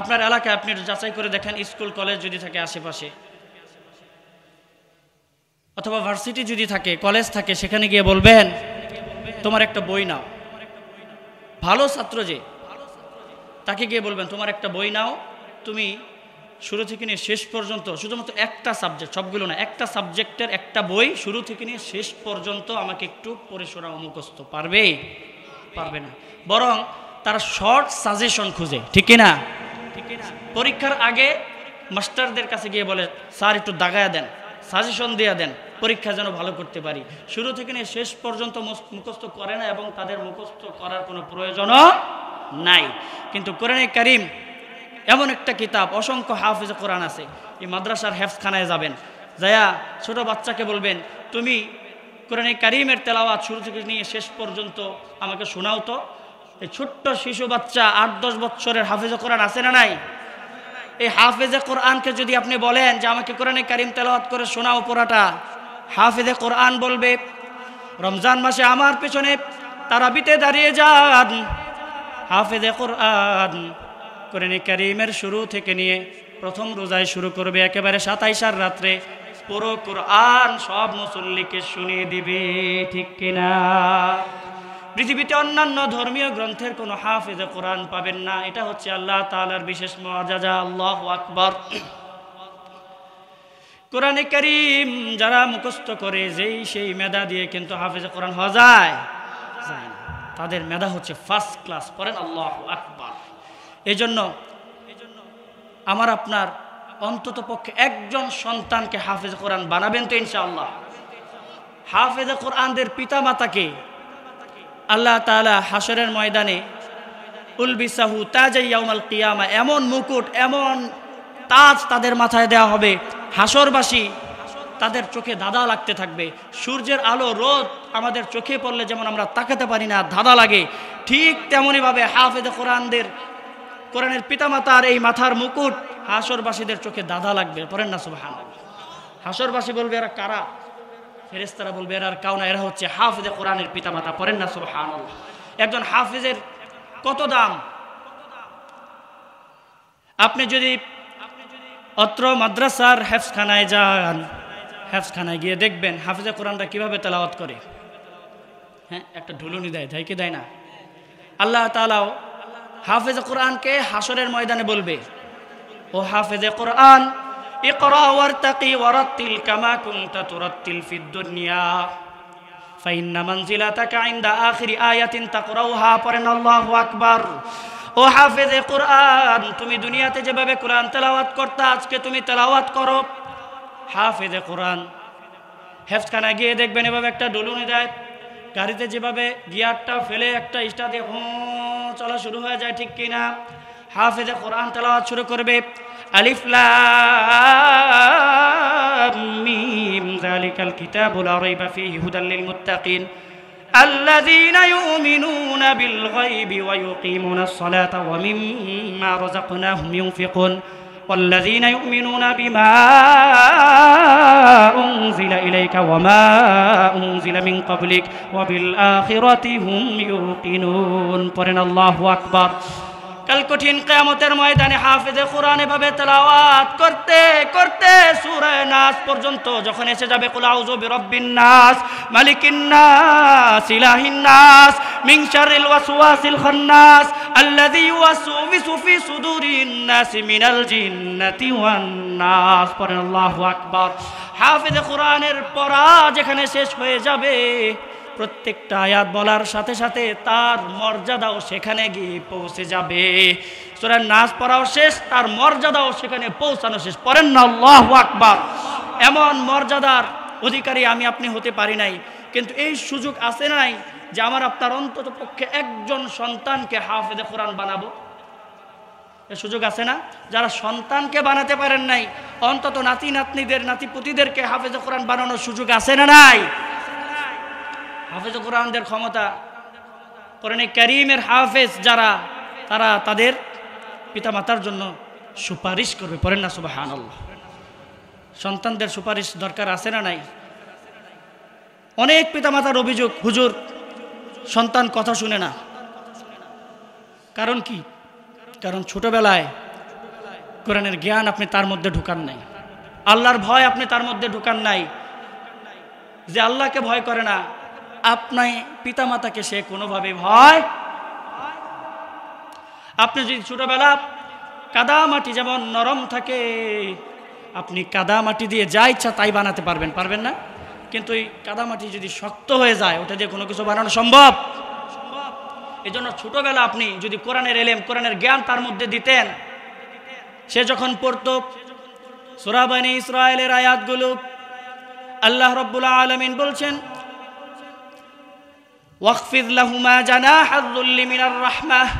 আপনার এলাকায় আপনি যাচাই করে দেখেন, স্কুল কলেজ যদি থাকে আশেপাশে, অথবা ভার্সিটি যদি থাকে, কলেজ থাকে, সেখানে গিয়ে বলবেন তোমার একটা বই নাও। ভালো ছাত্র যে, তাকে গিয়ে বলবেন তোমার একটা বই নাও, তুমি শুরু থেকে নিয়ে শেষ পর্যন্ত শুধুমাত্র একটা সাবজেক্ট, সবগুলো না, একটা সাবজেক্টের একটা বই শুরু থেকে নিয়ে শেষ পর্যন্ত আমাকে একটু পড়ে শোনাও, মুখস্থ। পারবে? পারবে না। বরং তারা শর্ট সাজেশন খুঁজে, ঠিক কিনা? পরীক্ষার আগে মাস্টারদের কাছে গিয়ে বলে স্যার একটু দাগায়া দেন, সাজেশন দিয়ে দেন, পরীক্ষা যেন ভালো করতে পারি। শুরু থেকে নিয়ে শেষ পর্যন্ত মুখস্থ করে না, এবং তাদের মুখস্থ করার কোনো প্রয়োজনও নাই। কিন্তু কোরআনে কারীম এমন একটা কিতাব, অসংখ্য হাফেজে কোরআন আছে। এই মাদ্রাসার হেফজখানায় যাবেন, যায়া ছোট বাচ্চাকে বলবেন তুমি কোরআনে কারীমের তেলাওয়াত শুরু থেকে নিয়ে শেষ পর্যন্ত আমাকে শোনাও তো। এই ছোট্ট শিশু বাচ্চা 8-10 বছরের হাফেজে কোরআন আছে না নাই? এই হাফেজে কোরআনকে যদি আপনি বলেন যে আমাকে কোরআনে কারীম তেলাওয়াত করে শোনাও পুরাটা, হাফেজে কোরআন বলবে রমজান মাসে আমার পেছনে তারাবিতে দাঁড়িয়ে যান, হাফেজে কোরআন কোরআনে কারীমের শুরু থেকে নিয়ে প্রথম রোজায় শুরু করবে, একেবারে 27 রাত্রে পুরো কোরআন সব মুসল্লিকে শুনিয়ে দিবে, ঠিক কিনা? পৃথিবীতে অন্যান্য ধর্মীয় গ্রন্থের কোনো হাফেজে কোরআন পাবেন না। এটা হচ্ছে আল্লাহ তাআলার বিশেষ মুআজিজা। আল্লাহু আকবার। কোরআনে কারীম যারা মুখস্থ করে, সেই মেধা দিয়ে কিন্তু হাফেজে কোরআন হওয়া যায় না। তাদের মেধা হচ্ছে ফার্স্ট ক্লাস। পড়েন আল্লাহু আকবার। এজন্য আমার আপনার অন্তত পক্ষে একজন সন্তানকে হাফেজ কোরআন বানাবেন তো ইনশাআল্লাহ। হাফেজ কোরআনদের পিতা মাতাকে আল্লাহ তাআলা হাশরের ময়দানে উলবিসাহু তাজাই ইয়াউমাল কিয়ামা, এমন মুকুট এমন তাজ তাদের মাথায় দেওয়া হবে, হাশরবাসী তাদের চোখে ধাঁধা লাগতে থাকবে। সূর্যের আলো রোদ আমাদের চোখে পড়লে যেমন আমরা তাকাতে পারি না, ধাঁধা লাগে, ঠিক তেমনইভাবে হাফেজ কোরআনের পিতামাতার এই মাথার মুকুট হাশরবাসীদের চোখে ধাঁধা লাগবে। পড়েন না সুবহানাল্লাহ। হাশরবাসী বলবে এরা কারা? ফেরেশতারা বলবে এরা আর কাউ না, এরা হচ্ছে হাফেজ কোরআনের পিতামাতা। পড়েন না সুবহানাল্লাহ। একজন হাফেজের কত দাম! আপনি যদি অত্র মাদ্রাসার হেফজখানায় যান, হেফজখানায় গিয়ে দেখবেন হাফেজে কোরআনরা কিভাবে তেলাওয়াত করে। হ্যাঁ, একটা ঢুলুনি দেয়, তাই কি দেয় না? আল্লাহ তাআলাও হাফেজে কোরআনকে হাশরের ময়দানে বলবে, ও হাফেজে কোরআন, ইকরা ওয়ারতাকি ওয়ারাত্তিল কামা কুনতা তুরাত্তিল ফিদ দুনিয়া ফাইন্না মানজিলাতাকা ইনদা আখিরি আয়াতিন তাকরাউহা। পড়েন আল্লাহু আকবার। ও হাফেজে কোরআন, তুমি দুনিয়াতে যেভাবে কোরআন তেলাওয়াত করতা, আজকে তুমি তেলাওয়াত করো। হাফেজে কোরআন হেফজখানায় গিয়ে দেখবেন এভাবে একটা ডুলুনি দেয়, গাড়িতে যেভাবে গিয়ারটা ফেলে একটা স্টার্ট দিয়ে চলা শুরু হয়ে যায়, ঠিক কিনা? হাফেজে কোরআন তেলাওয়াত শুরু করবে, আলিফ লাম মিম যালিকাল কিতাবু লা রাইবা ফীহি হুদাল লিল মুত্তাকিন الذين يؤمنون بالغيب ويقيمون الصلاة ومما رزقناهم ينفقون والذين يؤمنون بما أنزل إليك وما أنزل من قبلك وبالآخرة هم يوقنون. পড়েন আল্লাহু আকবার। কাল কঠিন কিয়ামতের ময়দানে হাফেজে কোরআন এভাবে তেলাওয়াত করতে করতে সূরা নাস পর্যন্ত যখন এসে যাবে, কুল আউযু বিরাব্বিন নাস মালিকিন নাস ইলাহিন নাস মিন শাররিল ওয়াসওয়াসিল খান্নাস আল্লাযী ইউওয়াসওয়িসু ফি সুদুরিন নাস মিনাল জিন্নাতি ওয়ান নাস। পড়েন আল্লাহু আকবার। হাফেজে কোরআনের পড়া যেখানে শেষ হয়ে যাবে, প্রত্যেকটা আয়াত বলার সাথে সাথে তার মর্যাদাও সেখানে গিয়ে পৌঁছে যাবে। সূরা নাস পড়াও শেষ, তার মর্যাদাও সেখানে পৌঁছানো শেষ। পড়েন না আল্লাহু আকবার। এমন মর্যাদার অধিকারী আমি আপনি হতে পারি নাই, কিন্তু এই সুযোগ আছে নাই যে আমার আপনার অন্তত পক্ষে একজন সন্তানকে হাফেজে কোরআন বানাবো? এই সুযোগ আছে না? যারা সন্তানকে বানাতে পারেন নাই, অন্তত নাতি নাতনিদের নাতিপুতিদেরকে হাফেজে কোরআন বানানোর সুযোগ আছে না নাই? হাফেজ কোরআনদের ক্ষমতা, কোরআনে কারীমের হাফেজ যারা, তারা তাদের পিতামাতার জন্য সুপারিশ করবে। পড়েন না সুবহানাল্লাহ। সন্তানদের সুপারিশ দরকার আছে না নাই? অনেক পিতামাতার অভিযোগ, হুজুর সন্তান কথা শুনে না। কারণ কি? কারণ ছোটবেলায় কোরআনের জ্ঞান আপনি তার মধ্যে ঢুকান নাই, আল্লাহর ভয় আপনি তার মধ্যে ঢুকান নাই। যে আল্লাহকে ভয় করে না, আপনার পিতামাতাকে সে কোনোভাবে ভয়। আপনি যদি ছোটবেলা কাদা মাটি যেমন নরম থাকে, আপনি কাদা মাটি দিয়ে যা ইচ্ছা তাই বানাতে পারবেন, পারবেন না? কিন্তু এই কাদা মাটি যদি শক্ত হয়ে যায়, ওটা দিয়ে কোনো কিছু বানানো সম্ভব? এই জন্য ছোটবেলা আপনি যদি কোরআনের এলেম, কোরআনের জ্ঞান তার মধ্যে দিতেন, সে যখন পড়তো সূরা বনী ইসরাঈলের আয়াতগুলো, আল্লাহ রাব্বুল আলামিন বলছেন, ওয়াখফিদ লাহুমা জানাহায যুল্লি মিনার রাহমাহ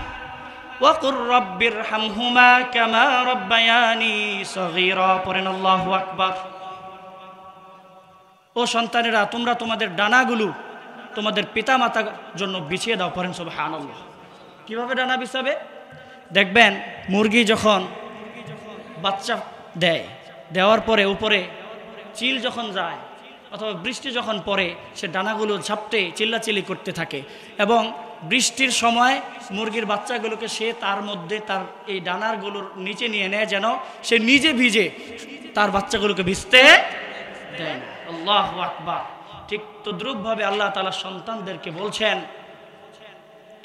ওয়া কুর রাব্বিরহামহুমা কামা রাব্বায়ানি সগীরা। পড়েন আল্লাহু আকবার। ও সন্তানেরা, তোমরা তোমাদের ডানাগুলো তোমাদের পিতামাতার জন্য বিছিয়ে দাও। পড়েন সুবহানাল্লাহ। কিভাবে ডানা বিছাবে? দেখবেন মুরগি যখন বাচ্চা দেয়, দেওয়ার পরে উপরে চিল যখন যায় অথবা বৃষ্টি যখন পড়ে, সে ডানাগুলো ঝাপটে চিল্লাচিল্লি করতে থাকে, এবং বৃষ্টির সময় মুরগির বাচ্চাগুলোকে সে তার মধ্যে তার এই ডানারগুলোর নিচে নিয়ে নেয়, যেন সে নিজে ভিজে তার বাচ্চাগুলোকে ভিজতে দেয় না। আল্লাহু আকবার। ঠিক তদ্রূপভাবে আল্লাহ তাআলা সন্তানদেরকে বলছেন,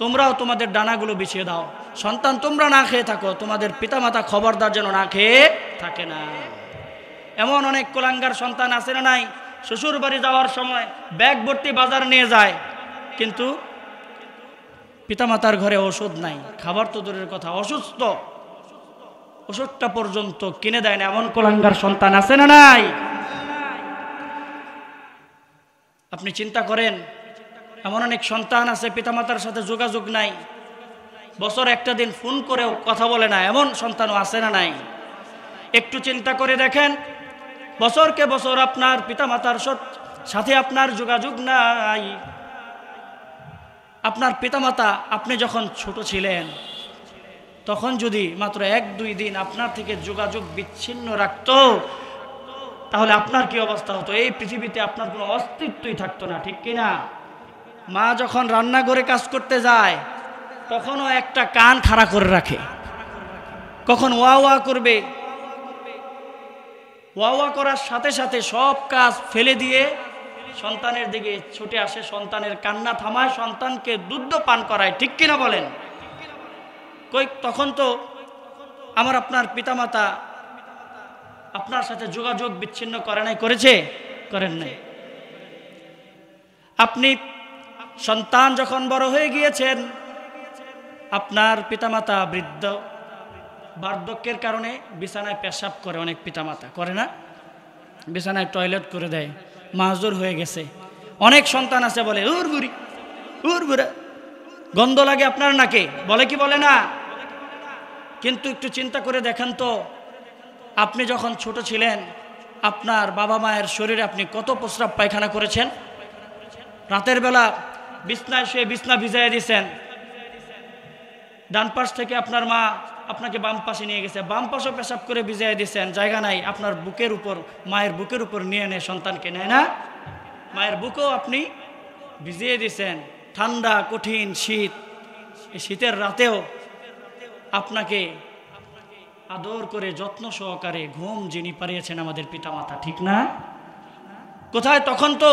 তোমরাও তোমাদের ডানাগুলো বিছিয়ে দাও। সন্তান তোমরা না খেয়ে থাকো, তোমাদের পিতামাতা খবরদার যেন না খেয়ে থাকে না। এমন অনেক কুলাঙ্গার সন্তান আছে না নাই? শ্বশুর বাড়ি যাওয়ার সময় ব্যাগ ভর্তি বাজার নিয়ে যায়, কিন্তু পিতামাতার ঘরে ওষুধ নাই, খাবার তো দূরের কথা, অসুস্থ, ওষুধটা পর্যন্ত কিনে দেয় না, এমন কুলাঙ্গার সন্তান আছে না নাই? আপনি চিন্তা করেন, এমন অনেক সন্তান আছে পিতামাতার সাথে যোগাযোগ নাই, বছর একটা দিন ফোন করেও কথা বলে না, এমন সন্তানও আছে না নাই? একটু চিন্তা করে দেখেন, বছরকে বছর আপনার পিতামাতার সাথে আপনার যোগাযোগ নাই। আপনার পিতামাতা আপনি যখন ছোট ছিলেন তখন যদি মাত্র 1-2 দিন আপনার থেকে যোগাযোগ বিচ্ছিন্ন রাখতো, তাহলে আপনার কি অবস্থা হতো? এই পৃথিবীতে আপনার কোনো অস্তিত্বই থাকতো না, ঠিক কিনা? মা যখন রান্নাঘরে কাজ করতে যায় তখনও একটা কান খাড়া করে রাখে, কখন ওয়া ওয়া করবে, ওয়া ওয়া করার সাথে সাথে সব কাজ ফেলে দিয়ে সন্তানের দিকে ছুটে আসে, সন্তানের কান্না থামায়, সন্তানকে দুধ পান করায়, ঠিক কিনা বলেন? তখন তো আমার আপনার পিতামাতা আপনার সাথে যোগাযোগ বিচ্ছিন্ন করে নাই, করেছে? করেন নাই। আপনি সন্তান যখন বড় হয়ে গিয়েছেন, আপনার পিতামাতা বৃদ্ধ, বার্ধক্যের কারণে বিছানায় পেশাব করে, অনেক পিতামাতা করে না? বিছানায় টয়লেট করে দেয়, মাজুর হয়ে গেছে। অনেক সন্তান আছে বলে উর বুড়ি, উর বুড়া, গন্ধ লাগে আপনার নাকে, বলে কি বলে না? কিন্তু একটু চিন্তা করে দেখেন তো, আপনি যখন ছোট ছিলেন আপনার বাবা মায়ের শরীরে আপনি কত প্রস্রাব পায়খানা করেছেন? রাতের বেলা বিছনায় শুয়ে বিছনা ভিজাইয়া দিয়েছেন, ডান পাশ থেকে আপনার মা আপনাকে বাম পাশে নিয়ে গেছে, বাম পাশও পেশাব করে ভিজাইয়া দিয়েছেন, জায়গা নাই, আপনার বুকের উপর, মায়ের বুকের উপর নিয়ে নেয় সন্তানকে, নেয় না? মায়ের বুকেও আপনি ভিজিয়ে দিয়েছেন, ঠান্ডা কঠিন শীত, এই শীতের রাতেও আপনাকে আদর করে যত্ন সহকারে ঘুম যিনি পাড়িয়েছেন আমাদের পিতামাতা, ঠিক না? কোথায় তখন তো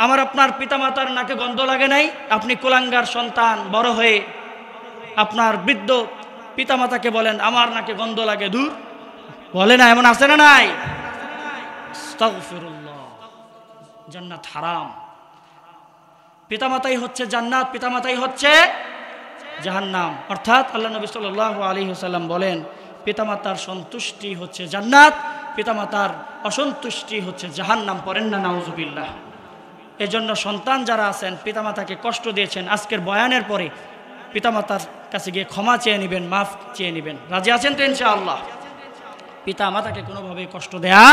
আমার আপনার পিতামাতার নাকে গন্ধ লাগে নাই। আপনি কুলাঙ্গার সন্তান বড় হয়ে আপনার বৃদ্ধ পিতামাতাকে বলেন আমার নাকে গন্ধ লাগে, দূর, বলে না? এমন আছে না নাই? আস্তাগফিরুল্লাহ। জান্নাত হারাম, পিতামাতাই হচ্ছে জান্নাত, পিতামাতাই হচ্ছে জাহান্নাম। অর্থাৎ আল্লাহ নবী সাল্লাল্লাহু আলাইহি ওয়াসাল্লাম বলেন, পিতামাতার সন্তুষ্টি হচ্ছে জান্নাত, পিতামাতার অসন্তুষ্টি হচ্ছে জাহান্নাম। পড়েন না নাউজুবিল্লাহ। এজন্য সন্তান যারা আছেন পিতামাতাকে কষ্ট দিয়েছেন, আজকের বয়ানের পরে পিতামাতার কাছে গিয়ে ক্ষমা চেয়ে নেবেন, মাফ চেয়ে নেবেন। রাজি আছেন তো ইনশাআল্লাহ? পিতামাতাকে কোনোভাবে কষ্ট দেয়া।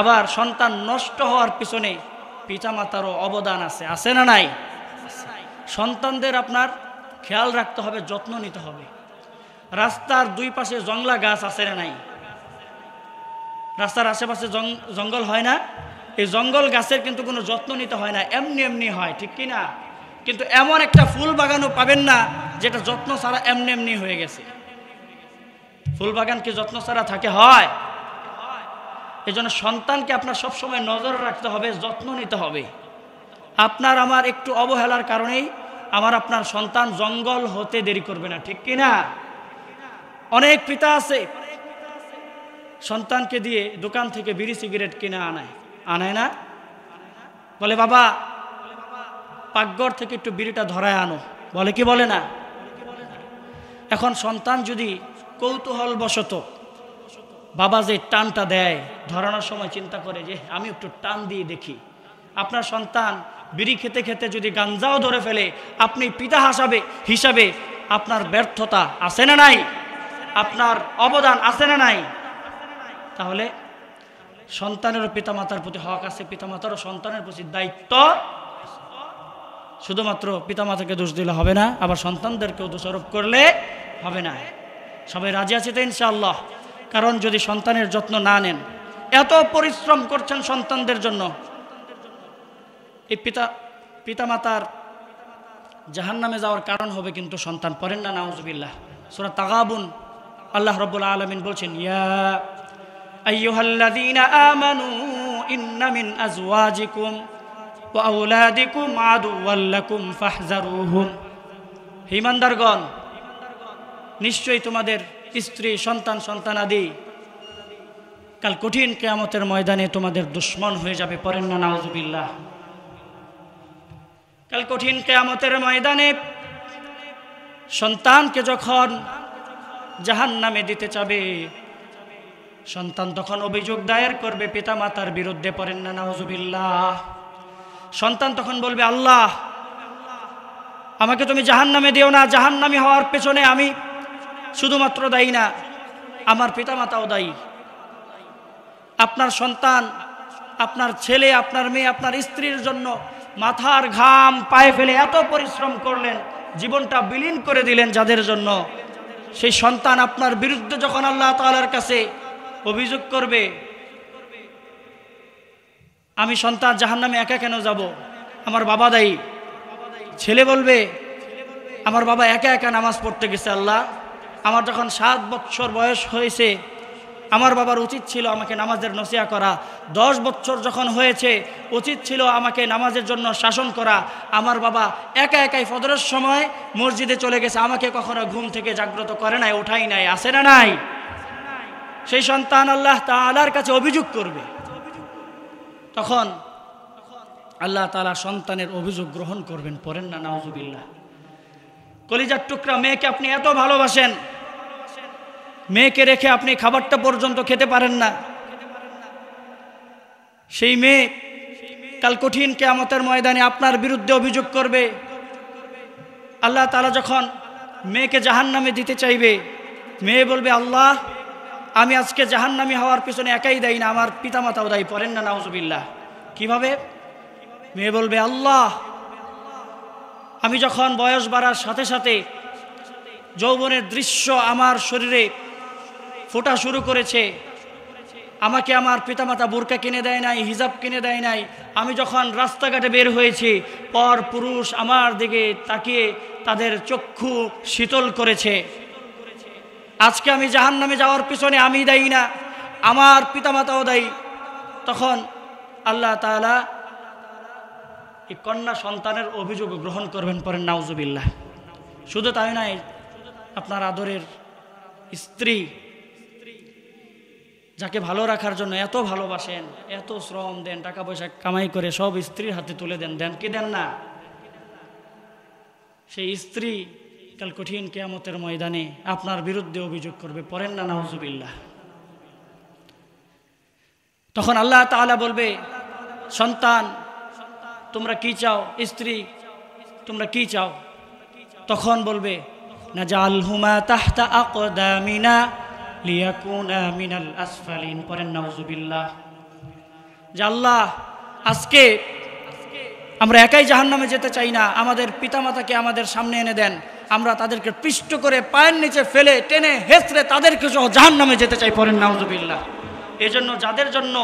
আবার সন্তান নষ্ট হওয়ার পিছনে পিতামাতারও অবদান আছে, আছে না নাই? সন্তানদের আপনার খেয়াল রাখতে হবে, যত্ন নিতে হবে। রাস্তার দুই পাশে জংলা গাছ আছে না নাই? রাস্তার আশেপাশে জঙ্গল হয় না? এই জঙ্গল গাছের কিন্তু কোনো যত্ন নিতে হয় না, এমনি এমনি হয়, ঠিক কি না? কিন্তু এমন একটা ফুল বাগানও পাবেন না যেটা যত্ন ছাড়া এমনি এমনি হয়ে গেছে। ফুল বাগান কি যত্ন ছাড়া থাকে? হয়। এই জন্য সন্তানকে আপনার সবসময় নজর রাখতে হবে, যত্ন নিতে হবে। আপনার আমার একটু অবহেলার কারণেই আমার আপনার সন্তান জঙ্গল হতে দেরি করবে না, ঠিক কি না? অনেক পিতা আছে সন্তানকে দিয়ে দোকান থেকে বিড়ি সিগারেট কিনে আনায় না, বলে বাবা পাকঘর থেকে একটু বিড়িটা ধরায় আনো, বলে কি বলে না? এখন সন্তান যদি কৌতূহলবশত বাবা যে টানটা দেয় ধরানোর সময় চিন্তা করে যে আমি একটু টান দিয়ে দেখি, আপনার সন্তান বিড়ি খেতে খেতে যদি গাঞ্জাও ধরে ফেলে, আপনি পিতা হিসাবে আপনার ব্যর্থতা আছে না নাই? আপনার অবদান আছে না নাই? তাহলে সন্তানেরও পিতামাতার প্রতি হক আছে, পিতামাতারও সন্তানের প্রতি দায়িত্ব। শুধুমাত্র পিতামাতাকে দোষ দিলে হবে না, আবার সন্তানদেরকেও দোষারোপ করলে হবে না। সবাই রাজি আছে তো ইনশাআল্লাহ? কারণ যদি সন্তানের যত্ন না নেন, এত পরিশ্রম করছেন সন্তানদের জন্য, এই পিতামাতার জাহান্নামে যাওয়ার কারণ হবে কিন্তু সন্তান। পড়েন না নাউজুবিল্লাহ। সূরা তাগাবুন আল্লাহ রাব্বুল আলামিন বলছেন, ইয়া আইয়ুহাল্লাযীনা আমানু ইন্না মিন আজওয়াজিকুম ওয়া আওলাদিকুম আদুওয়াল লাকুম ফাহযারুহুম। হে ঈমানদারগণ, নিশ্চয়ই তোমাদের স্ত্রী সন্তানাদি কাল কঠিন কিয়ামতের ময়দানে তোমাদের দুশমন হয়ে যাবে। পড়েন না নাউজুবিল্লাহ। কাল কঠিন কিয়ামতের ময়দানে সন্তানকে যখন জাহান্নামে দিতে চাবে, সন্তান তখন অভিযোগ দায়ের করবে পিতামাতার বিরুদ্ধে, পড়েন না নাউজুবিল্লাহ। সন্তান তখন বলবে, আল্লাহ আমাকে তুমি জাহান্নামে দিও না, জাহান্নামী হওয়ার পেছনে আমি শুধুমাত্র দায়ী না, আমার পিতামাতাও দায়ী। আপনার সন্তান, আপনার ছেলে, আপনার মেয়ে, আপনার স্ত্রীর জন্য মাথার ঘাম পায়ে ফেলে এত পরিশ্রম করলেন, জীবনটা বিলীন করে দিলেন যাদের জন্য, সেই সন্তান আপনার বিরুদ্ধে যখন আল্লাহ তাআলার কাছে অভিযোগ করবে, আমি সন্তান জাহান্নামে একা কেন যাব, আমার বাবা দায়ী। ছেলে বলবে, আমার বাবা একা একা নামাজ পড়তে গেছে, আল্লাহ আমার যখন 7 বছর বয়স হয়েছে আমার বাবার উচিত ছিল আমাকে নামাজের নসিহত করা, 10 বছর যখন হয়েছে উচিত ছিল আমাকে নামাজের জন্য শাসন করা, আমার বাবা একা একাই ফজরের সময় মসজিদে চলে গেছে, আমাকে কখনো ঘুম থেকে জাগ্রত করে নাই, ওঠাই নাই, আছে না নাই? সেই সন্তান আল্লাহ তাআলার কাছে অভিযোগ করবে, তখন আল্লাহ তাআলা সন্তানের অভিযোগ গ্রহণ করবেন, পড়েন না নাউজুবিল্লাহ। কলিজার টুকরা মেয়েকে আপনি এত ভালোবাসেন, মেয়েকে রেখে আপনি খাবারটা পর্যন্ত খেতে পারেন না, সেই মেয়ে কাল কঠিন কিয়ামতের ময়দানে আপনার বিরুদ্ধে অভিযোগ করবে। আল্লাহ তাআলা যখন মেয়েকে জাহান্নামে দিতে চাইবে, মেয়ে বলবে, আল্লাহ আমি আজকে জাহান্নামী হওয়ার পিছনে একাই দায়ী না, আমার পিতামাতাও দায়ী, পড়েন না নাউজুবিল্লাহ। কিভাবে? মেয়ে বলবে, আল্লাহ আমি যখন বয়স বাড়ার সাথে সাথে যৌবনের দৃশ্য আমার শরীরে ফোটা শুরু করেছে, আমাকে আমার পিতামাতা বোরকা কিনে দেয় নাই, হিজাব কিনে দেয় নাই, আমি যখন রাস্তাঘাটে বের হয়েছি পর পুরুষ আমার দিকে তাকিয়ে তাদের চক্ষু শীতল করেছে, আজকে আমি জাহান্নামে যাওয়ার পিছনে আমি দায়ী না, আমার পিতামাতাও দায়ী। তখন আল্লাহ তাআলা এই কন্যা সন্তানের অভিযোগ গ্রহণ করবেন, পড়েন নাউজুবিল্লাহ। শুধু তাই নয়, আপনার আদরের স্ত্রী যাকে ভালো রাখার জন্য এত ভালোবাসেন, এত শ্রম দেন, টাকা পয়সা কামাই করে সব স্ত্রীর হাতে তুলে দেন, দেন কি দেন না? সেই স্ত্রী কাল কঠিন কিয়ামতের ময়দানে আপনার বিরুদ্ধে অভিযোগ করবে, পড়েন না নাউজুবিল্লাহ। তখন আল্লাহ তাআলা বলবে, সন্তান তোমরা কি চাও, স্ত্রী তোমরা কি চাও? তখন বলবে, নাজালহুমা তাহতা আকদামিনা লিয়াকুনা মিনাল আসফালিন, পড়েন নাউজুবিল্লাহ। যে আল্লাহ আজকে আমরা একাই জাহান্নামে যেতে চাই না, আমাদের পিতামাতাকে আমাদের সামনে এনে দেন, আমরা তাদেরকে পিষ্ট করে পায়ের নিচে ফেলে টেনে হেঁচড়ে তাদেরকে সহ জাহান্নামে যেতে চাই, পড়েন নাউজুবিল্লাহ। এজন্য যাদের জন্য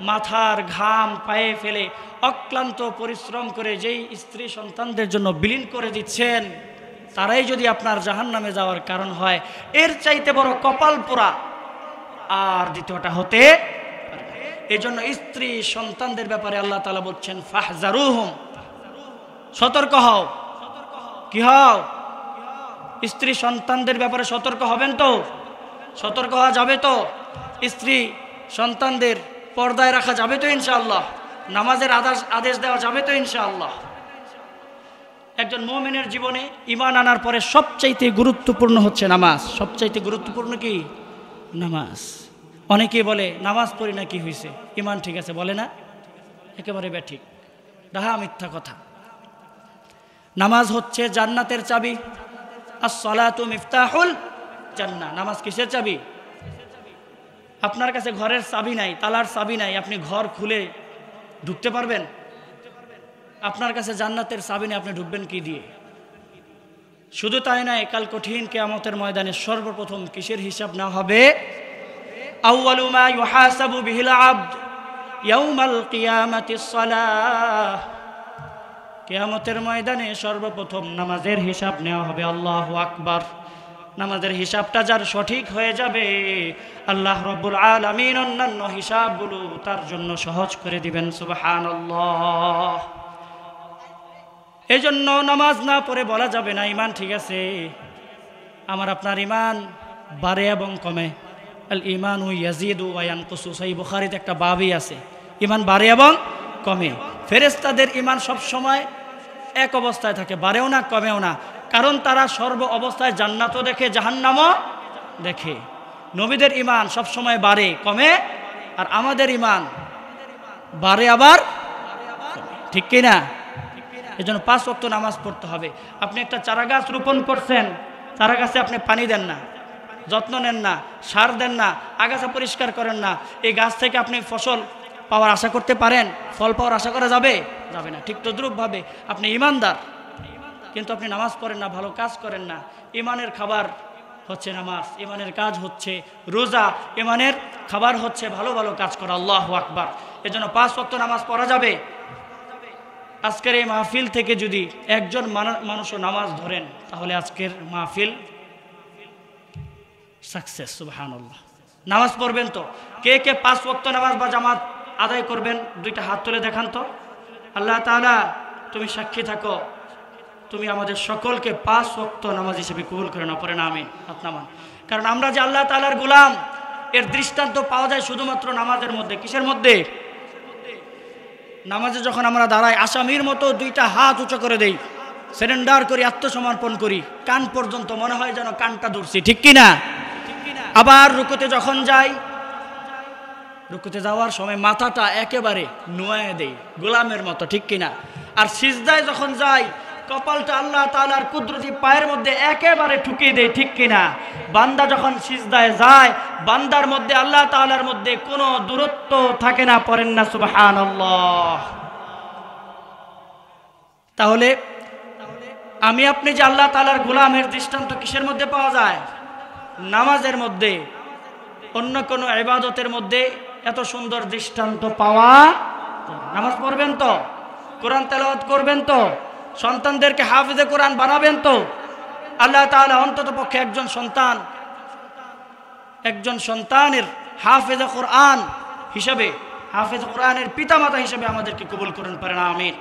মাথার ঘাম পায়ে ফেলে অক্লান্ত পরিশ্রম করে যেই স্ত্রী সন্তানদের জন্য বিলীন করে দিচ্ছেন, তারাই যদি আপনার জাহান্নামে যাওয়ার কারণ হয়, এর চাইতে বড় কপাল পোড়া আর দ্বিতীয়টা হতে। এই জন্য স্ত্রী সন্তানদের ব্যাপারে আল্লাহ তাআলা বলছেন, ফাহজারুহুম, সতর্ক হও। কি হও? স্ত্রী সন্তানদের ব্যাপারে সতর্ক হবেন তো? সতর্ক হওয়া যাবে তো? স্ত্রী সন্তানদের পর্দায় রাখা যাবে তো ইনশাআল্লাহ? নামাজের আদেশ দেওয়া যাবে তো ইনশাআল্লাহ? একজন মুমিনের জীবনে ঈমান আনার পরে সবচাইতে গুরুত্বপূর্ণ হচ্ছে নামাজ। সবচাইতে গুরুত্বপূর্ণ কি? নামাজ। অনেকেই বলে নামাজ পড়ি না, কি হয়েছে, ঈমান ঠিক আছে, বলে না? একেবারে ব্যাঠিক, ডাহা মিথ্যা কথা। নামাজ হচ্ছে জান্নাতের চাবি। আস-সালাতু মিফতাহুল জান্নাহ। নামাজ কিসের চাবি? আপনার কাছে ঘরের চাবি নাই, তালার চাবি নাই, আপনি ঘর খুলে ঢুকতে পারবেন? আপনার কাছে জান্নাতের চাবি নেই, আপনি ঢুকবেন কি দিয়ে? শুধু তাই নয়, কাল কঠিন কিয়ামতের ময়দানে সর্বপ্রথম কিসের হিসাব না হবে? আউয়ালু মা ইউহাসাবু বিহিল আবদ ইয়াউমাল কিয়ামাতিস সালাহ। কিয়ামতের ময়দানে সর্বপ্রথম নামাজের হিসাব নেওয়া হবে। আল্লাহু আকবার। নামাজের হিসাবটা যার সঠিক হয়ে যাবে, আল্লাহ রাব্বুল আলামিন অন্যান্য হিসাবগুলো তার জন্য সহজ করে দিবেন। সুবহানাল্লাহ। এই জন্য নামাজ না পড়ে বলা যাবে না ঈমান ঠিক আছে। আমার আপনার ঈমান বাড়ে এবং কমে। আল ঈমানু ইয়াজিদু ওয়া ইয়ানকুসু। সহিহ বুখারীতে একটা বাবই আছে, ঈমান বাড়ে এবং কমে। ফেরেশতাদের ঈমান সব সময় এক অবস্থায় থাকে, বাড়েও না কমেও না, কারণ তারা সর্ব অবস্থায় জান্নাতও দেখে জাহান্নামও দেখে। নবীদের ঈমান সবসময় বাড়ে কমে, আর আমাদের ঈমান বাড়ে আবার ঠিক কি না? এই জন্য 5 ওয়াক্ত নামাজ পড়তে হবে। আপনি একটা চারা গাছ রোপণ করছেন, চারা গাছে আপনি পানি দেন না, যত্ন নেন না, সার দেন না, আগাছা পরিষ্কার করেন না, এই গাছ থেকে আপনি ফসল পাওয়ার আশা করতে পারেন? ফল পাওয়ার আশা করা যাবে? যাবে না। ঠিক তদ্রূপভাবে আপনি ঈমানদার, কিন্তু আপনি নামাজ পড়েন না, ভালো কাজ করেন না। ঈমানের খাবার হচ্ছে নামাজ, ঈমানের কাজ হচ্ছে রোজা, ঈমানের খাবার হচ্ছে ভালো ভালো কাজ করা। আল্লাহু আকবার। এজন্য 5 ওয়াক্ত নামাজ পড়া যাবে। আজকের এই মাহফিল থেকে যদি একজন মানুষও নামাজ ধরেন, তাহলে আজকের মাহফিল সাকসেস। সুবহানাল্লাহ। নামাজ পড়বেন তো? কে কে 5 ওয়াক্ত নামাজ বা জামাত আদায় করবেন? 2টা হাত তুলে দেখান তো। আল্লাহ তাআলা তুমি সাক্ষী থাকো, তুমি আমাদের সকলকে 5 ওয়াক্ত নামাজ হিসেবে কবুল করে না। পড়ে না আমিন। হাত নামান। কারণ আমরা যে আল্লাহ তাআলার গোলাম, এর দৃষ্টান্ত পাওয়া যায় শুধুমাত্র নামাজের মধ্যে। কিসের মধ্যে? নামাজে যখন আমরা দাঁড়াই আসামির মতো 2টা হাত উঁচু করে দেই, সারেন্ডার করি, আত্মসমর্পণ করি, কান পর্যন্ত মনে হয় যেন কানটা ধরছি, ঠিক কি না? আবার রুকুতে যখন যাই, রুকুতে যাওয়ার সময় মাথাটা একেবারে নুয়ায়ে দেই গোলামের মতো, ঠিক কিনা? আর সিজদায় যখন যাই, কপালটা আল্লাহ তাআলার কুদরতি পায়ের মধ্যে একেবারে ঠুকিয়ে দেই, ঠিক কিনা? বান্দা যখন সিজদায় যায়, বান্দার মধ্যে আল্লাহ তাআলার মধ্যে কোনো দূরত্ব থাকে না। পড়েন না সুবহানাল্লাহ। তাহলে আমি আপনি যে আল্লাহ তাআলার গোলামের দৃষ্টান্ত কিসের মধ্যে পাওয়া যায়? নামাজের মধ্যে। অন্য কোনো ইবাদতের মধ্যে এত সুন্দর দৃষ্টান্ত পাওয়া। নামাজ পড়বেন তো, কোরআন তেলাওয়াত করবেন তো, সন্তানদেরকে হাফেজে কোরআন বানাবেন তো। আল্লাহ তাআলা অন্ততপক্ষে একজন সন্তানের হাফেজে কোরআন হিসাবে, হাফেজে কোরআনের পিতামাতা হিসাবে আমাদেরকে কবুল করুন। পারেন আমিন।